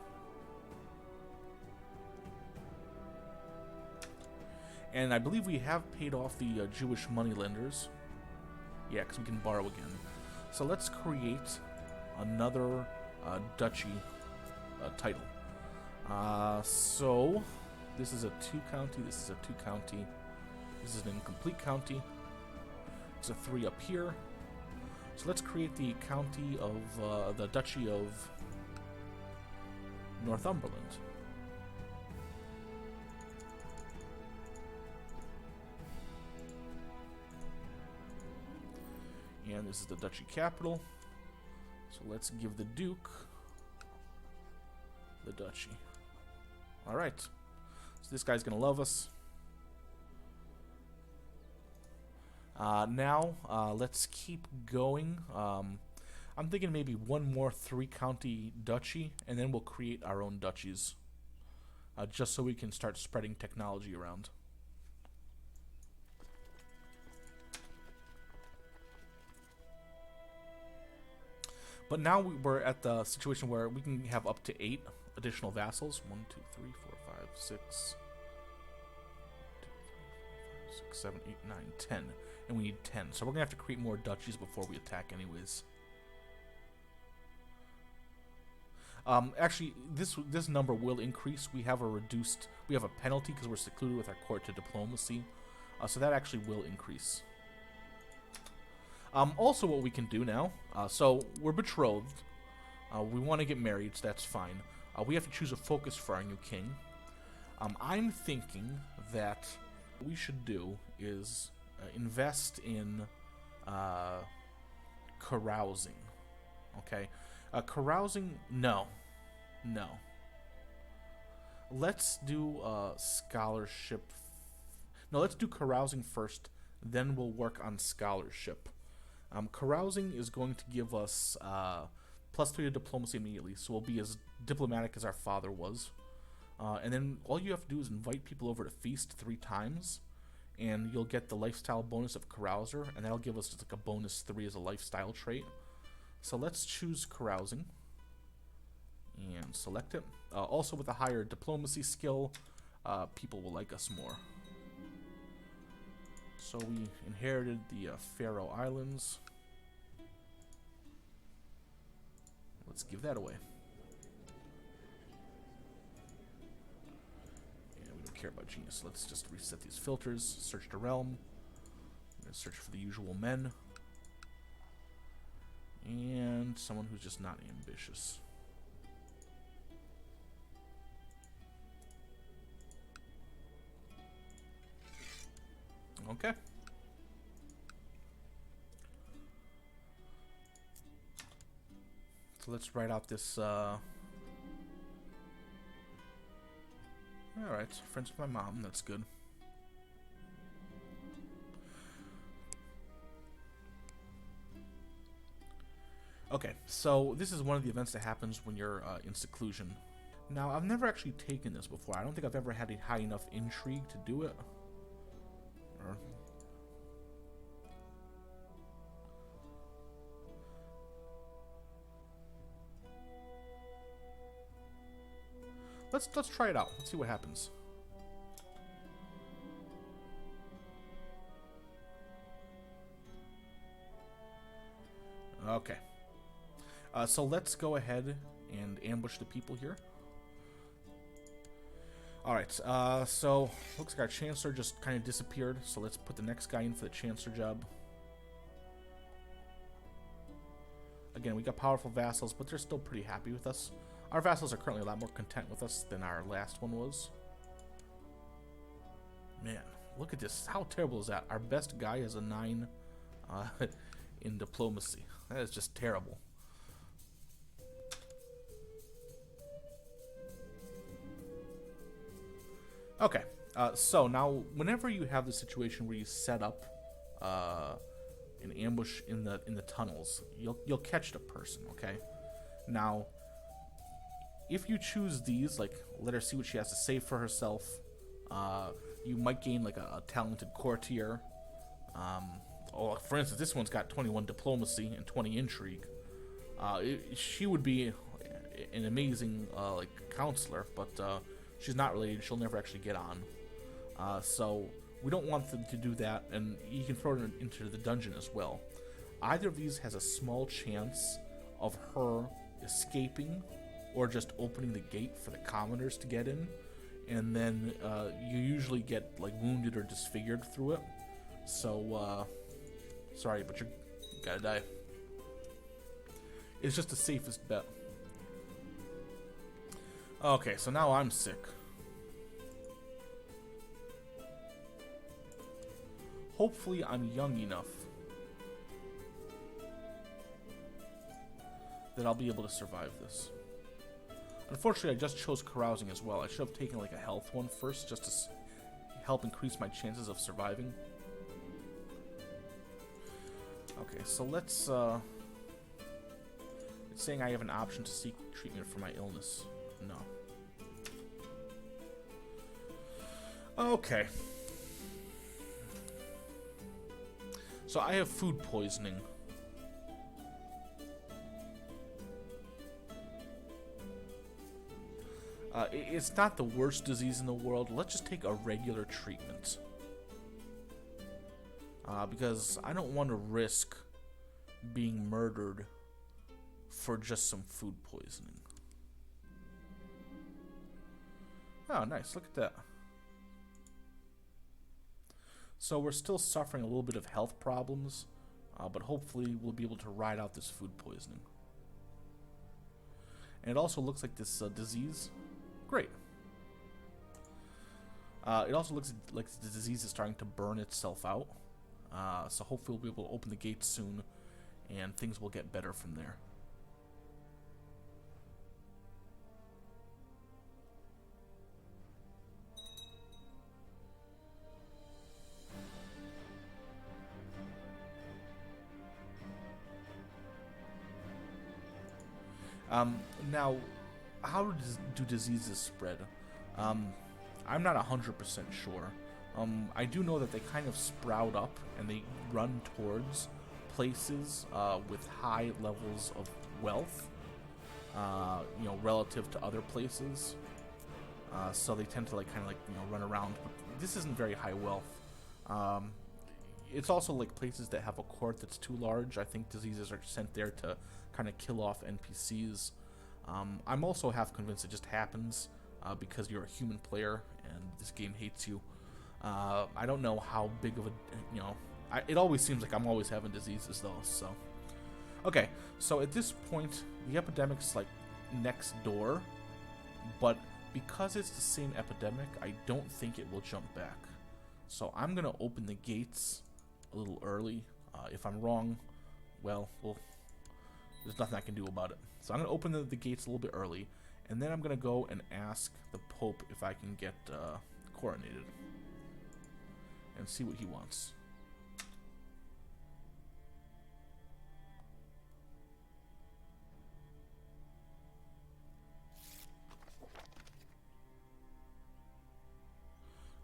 Speaker 1: And I believe we have paid off the Jewish moneylenders. Yeah, because we can borrow again. So let's create another duchy title. So this is a 2 county, this is a 2 county, this is an incomplete county. It's a 3 up here. So let's create the county of the Duchy of Northumberland. And this is the duchy capital. So let's give the Duke the duchy. Alright. So this guy's going to love us. Now, let's keep going. I'm thinking maybe one more 3-county duchy, and then we'll create our own duchies. Just so we can start spreading technology around. But now we're at the situation where we can have up to 8 additional vassals. 1, 2, 3, 4, 5, 6, 7, 8, 9, 10. And we need 10. So we're going to have to create more duchies before we attack anyways. Actually, this number will increase. We have a penalty because we're secluded with our court to diplomacy. So that actually will increase. Also, what we can do now, so we're betrothed. We want to get married, so that's fine. We have to choose a focus for our new king. I'm thinking that what we should do is invest in carousing. Okay? Carousing, no. Let's do scholarship. No, let's do carousing first, then we'll work on scholarship. Carousing is going to give us +3 to diplomacy immediately, so we'll be as diplomatic as our father was. And then all you have to do is invite people over to feast 3 times, and you'll get the lifestyle bonus of carouser, and that'll give us just like a bonus 3 as a lifestyle trait. So let's choose carousing and select it. Also, with a higher diplomacy skill, people will like us more. So we inherited the Faroe Islands. Let's give that away. And we don't care about genius. Let's just reset these filters. Search the realm. I'm going to search for the usual men. And someone who's just not ambitious. Okay. So let's write out this, alright, friends with my mom, that's good. Okay, so this is one of the events that happens when you're in seclusion. Now, I've never actually taken this before. I don't think I've ever had a high enough intrigue to do it. Let's try it out. Let's see what happens. Okay. So let's go ahead and ambush the people here. Alright, so looks like our Chancellor just kind of disappeared, so let's put the next guy in for the Chancellor job. Again, we got powerful vassals, but they're still pretty happy with us. Our vassals are currently a lot more content with us than our last one was. Man, look at this. How terrible is that? Our best guy is a 9 in diplomacy. That is just terrible. Okay, so now whenever you have the situation where you set up an ambush in the tunnels, you'll catch the person. Okay, now if you choose these, like, let her see what she has to say for herself, you might gain, like, a talented courtier. Or, for instance, this one's got 21 diplomacy and 20 intrigue. She would be an amazing, like, counselor, but she's not related. She'll never actually get on. So we don't want them to do that, and you can throw it into the dungeon as well. Either of these has a small chance of her escaping or just opening the gate for the commoners to get in, and then you usually get, like, wounded or disfigured through it. So sorry, but you gotta die. It's just the safest bet. Okay, so now I'm sick. Hopefully I'm young enough that I'll be able to survive this. Unfortunately, I just chose carousing as well. I should have taken, like, a health one first, just to help increase my chances of surviving. Okay, so let's, it's saying I have an option to seek treatment for my illness. No. Okay. So I have food poisoning. It's not the worst disease in the world. Let's just take a regular treatment. Because I don't want to risk being murdered for just some food poisoning. Oh, nice. Look at that. So we're still suffering a little bit of health problems, but hopefully we'll be able to ride out this food poisoning. And it also looks like this disease. Great. It also looks like the disease is starting to burn itself out. So hopefully we'll be able to open the gates soon, and things will get better from there. Now, how do diseases spread? I'm not 100% sure. I do know that they kind of sprout up and they run towards places with high levels of wealth, you know, relative to other places. So they tend to, like, kind of, like, you know, run around. But this isn't very high wealth. It's also, like, places that have a court that's too large. I think diseases are sent there to kind of kill off NPCs. I'm also half convinced it just happens because you're a human player and this game hates you. I don't know how big of a, you know, it always seems like I'm always having diseases though, so. Okay, so at this point, the epidemic's, like, next door, but because it's the same epidemic, I don't think it will jump back. So I'm gonna open the gates a little early. If I'm wrong, well, there's nothing I can do about it. So I'm going to open the gates a little bit early, and then I'm going to go and ask the Pope if I can get coronated and see what he wants.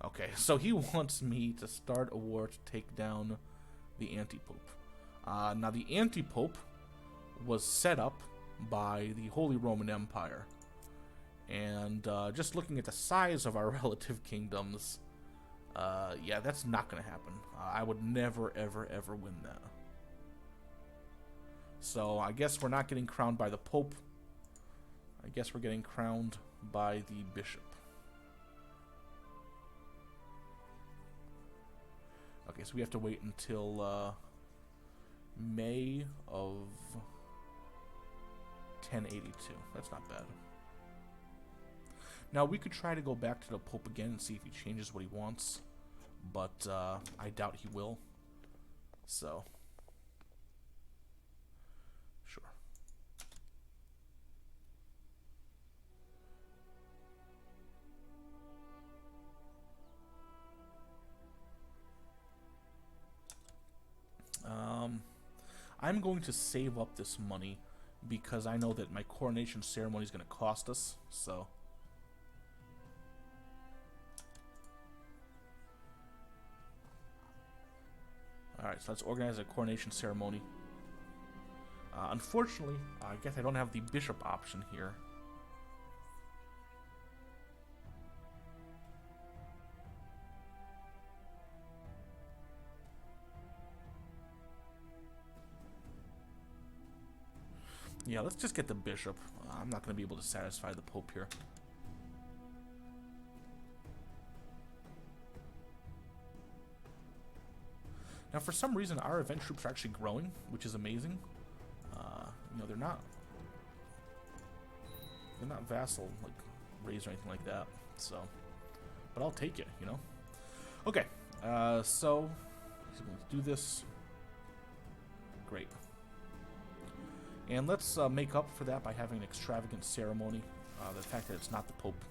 Speaker 1: Okay, so he wants me to start a war to take down the anti-Pope. Now, the anti-Pope was set up by the Holy Roman Empire. And just looking at the size of our relative kingdoms, yeah, that's not going to happen. I would never, ever, ever win that. So I guess we're not getting crowned by the Pope. I guess we're getting crowned by the Bishop. Okay, so we have to wait until May of 1082. That's not bad. Now, we could try to go back to the Pope again and see if he changes what he wants, but I doubt he will. So, sure. I'm going to save up this money because I know that my coronation ceremony is going to cost us, so... Alright, so let's organize a coronation ceremony. Unfortunately, I guess I don't have the bishop option here. Yeah, let's just get the bishop. I'm not going to be able to satisfy the Pope here. Now, for some reason, our event troops are actually growing, which is amazing. You know, they're not vassal like raised or anything like that. So, but I'll take it. You know. Okay. So let's do this. Great. And let's make up for that by having an extravagant ceremony. The fact that it's not the Pope.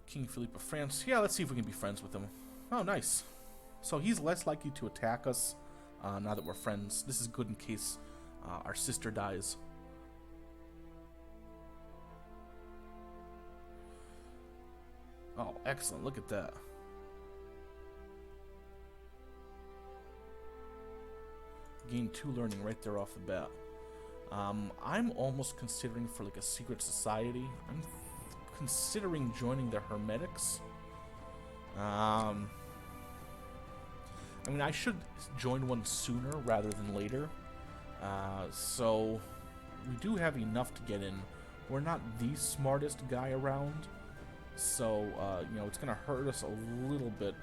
Speaker 1: King Philippe of France. Yeah, let's see if we can be friends with him. Oh, nice. So he's less likely to attack us now that we're friends. This is good in case our sister dies. Oh, excellent. Look at that. Gain 2 learning right there off the bat. I'm almost considering for like a secret society. I'm considering joining the Hermetics. I mean, I should join one sooner rather than later. So we do have enough to get in. We're not the smartest guy around. So, you know, it's going to hurt us a little bit.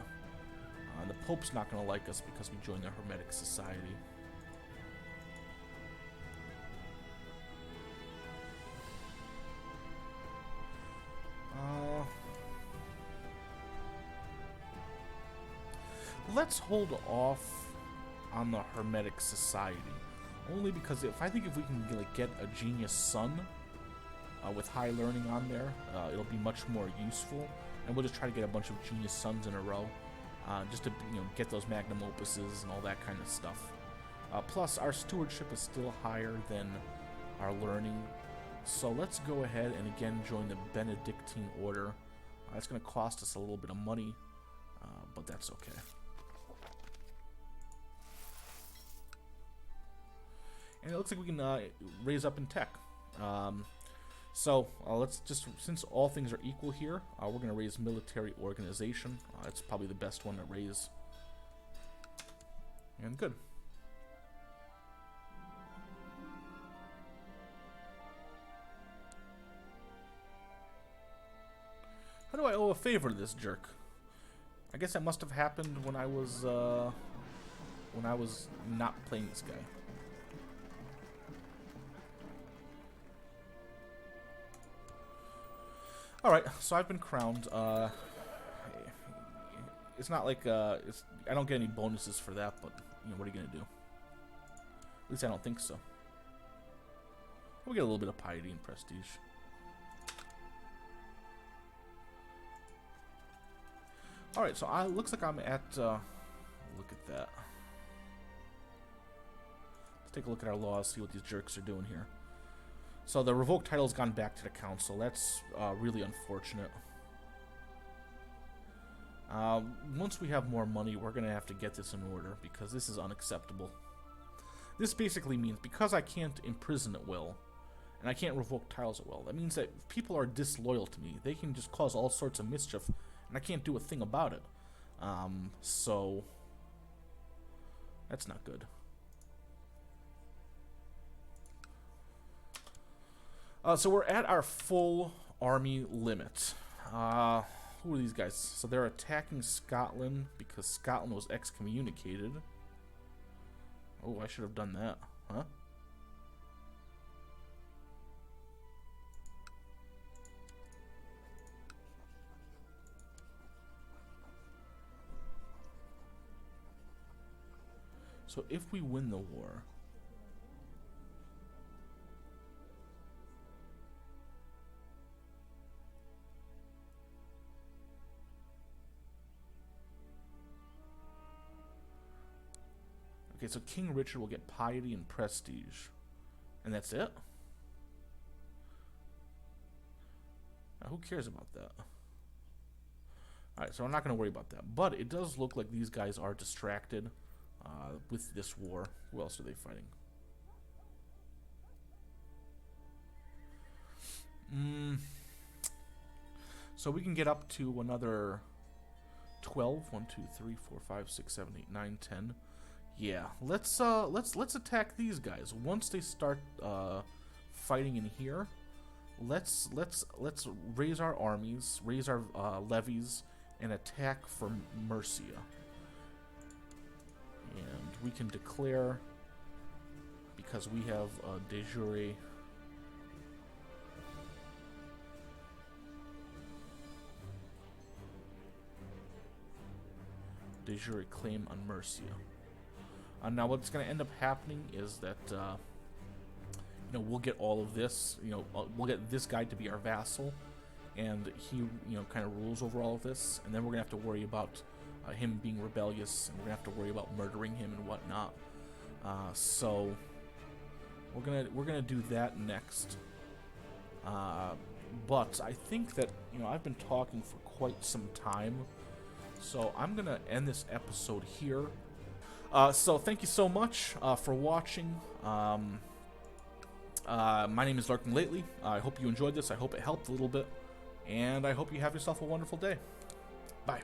Speaker 1: The Pope's not going to like us because we joined the Hermetic Society. Let's hold off on the Hermetic Society. Only because I think if we can like, get a genius son with high learning on there, it'll be much more useful. And we'll just try to get a bunch of genius sons in a row, just to get those magnum opuses and all that kind of stuff. Plus, our stewardship is still higher than our learning. So let's go ahead and again join the Benedictine Order. It's going to cost us a little bit of money, but that's okay. And it looks like we can raise up in tech. So let's just, since all things are equal here, we're going to raise military organization. It's probably the best one to raise. And good. How do I owe a favor to this jerk? I guess that must have happened when I was not playing this guy. Alright, so I've been crowned. It's not like, I don't get any bonuses for that, but, what are you going to do? At least I don't think so. We'll get a little bit of piety and prestige. Alright, so looks like I'm at, look at that. Let's take a look at our laws, see what these jerks are doing here. So the revoked title's gone back to the council. That's really unfortunate. Once we have more money, we're going to have to get this in order because this is unacceptable. This basically means because I can't imprison at will, and I can't revoke titles at will, that means that if people are disloyal to me, they can just cause all sorts of mischief, and I can't do a thing about it. So that's not good. So we're at our full army limit. Who are these guys? So they're attacking Scotland because Scotland was excommunicated. Oh, I should have done that, huh? So if we win the war... Okay, so King Richard will get piety and prestige. And that's it? Now, who cares about that? Alright, so I'm not going to worry about that. But it does look like these guys are distracted with this war. Who else are they fighting? So we can get up to another 12. 1, 2, 3, 4, 5, 6, 7, 8, 9, 10. Yeah, let's attack these guys. Once they start fighting in here, let's raise our armies, raise our levies, and attack for Mercia. And we can declare, because we have de jure claim on Mercia. Now what's going to end up happening is that we'll get all of this. We'll get this guy to be our vassal, and he kind of rules over all of this. And then we're going to have to worry about him being rebellious, and we're going to have to worry about murdering him and whatnot. So we're gonna do that next. But I think that I've been talking for quite some time, so I'm gonna end this episode here. So thank you so much for watching. My name is Lurking Lately. I hope you enjoyed this. I hope it helped a little bit, and I hope you have yourself a wonderful day. Bye.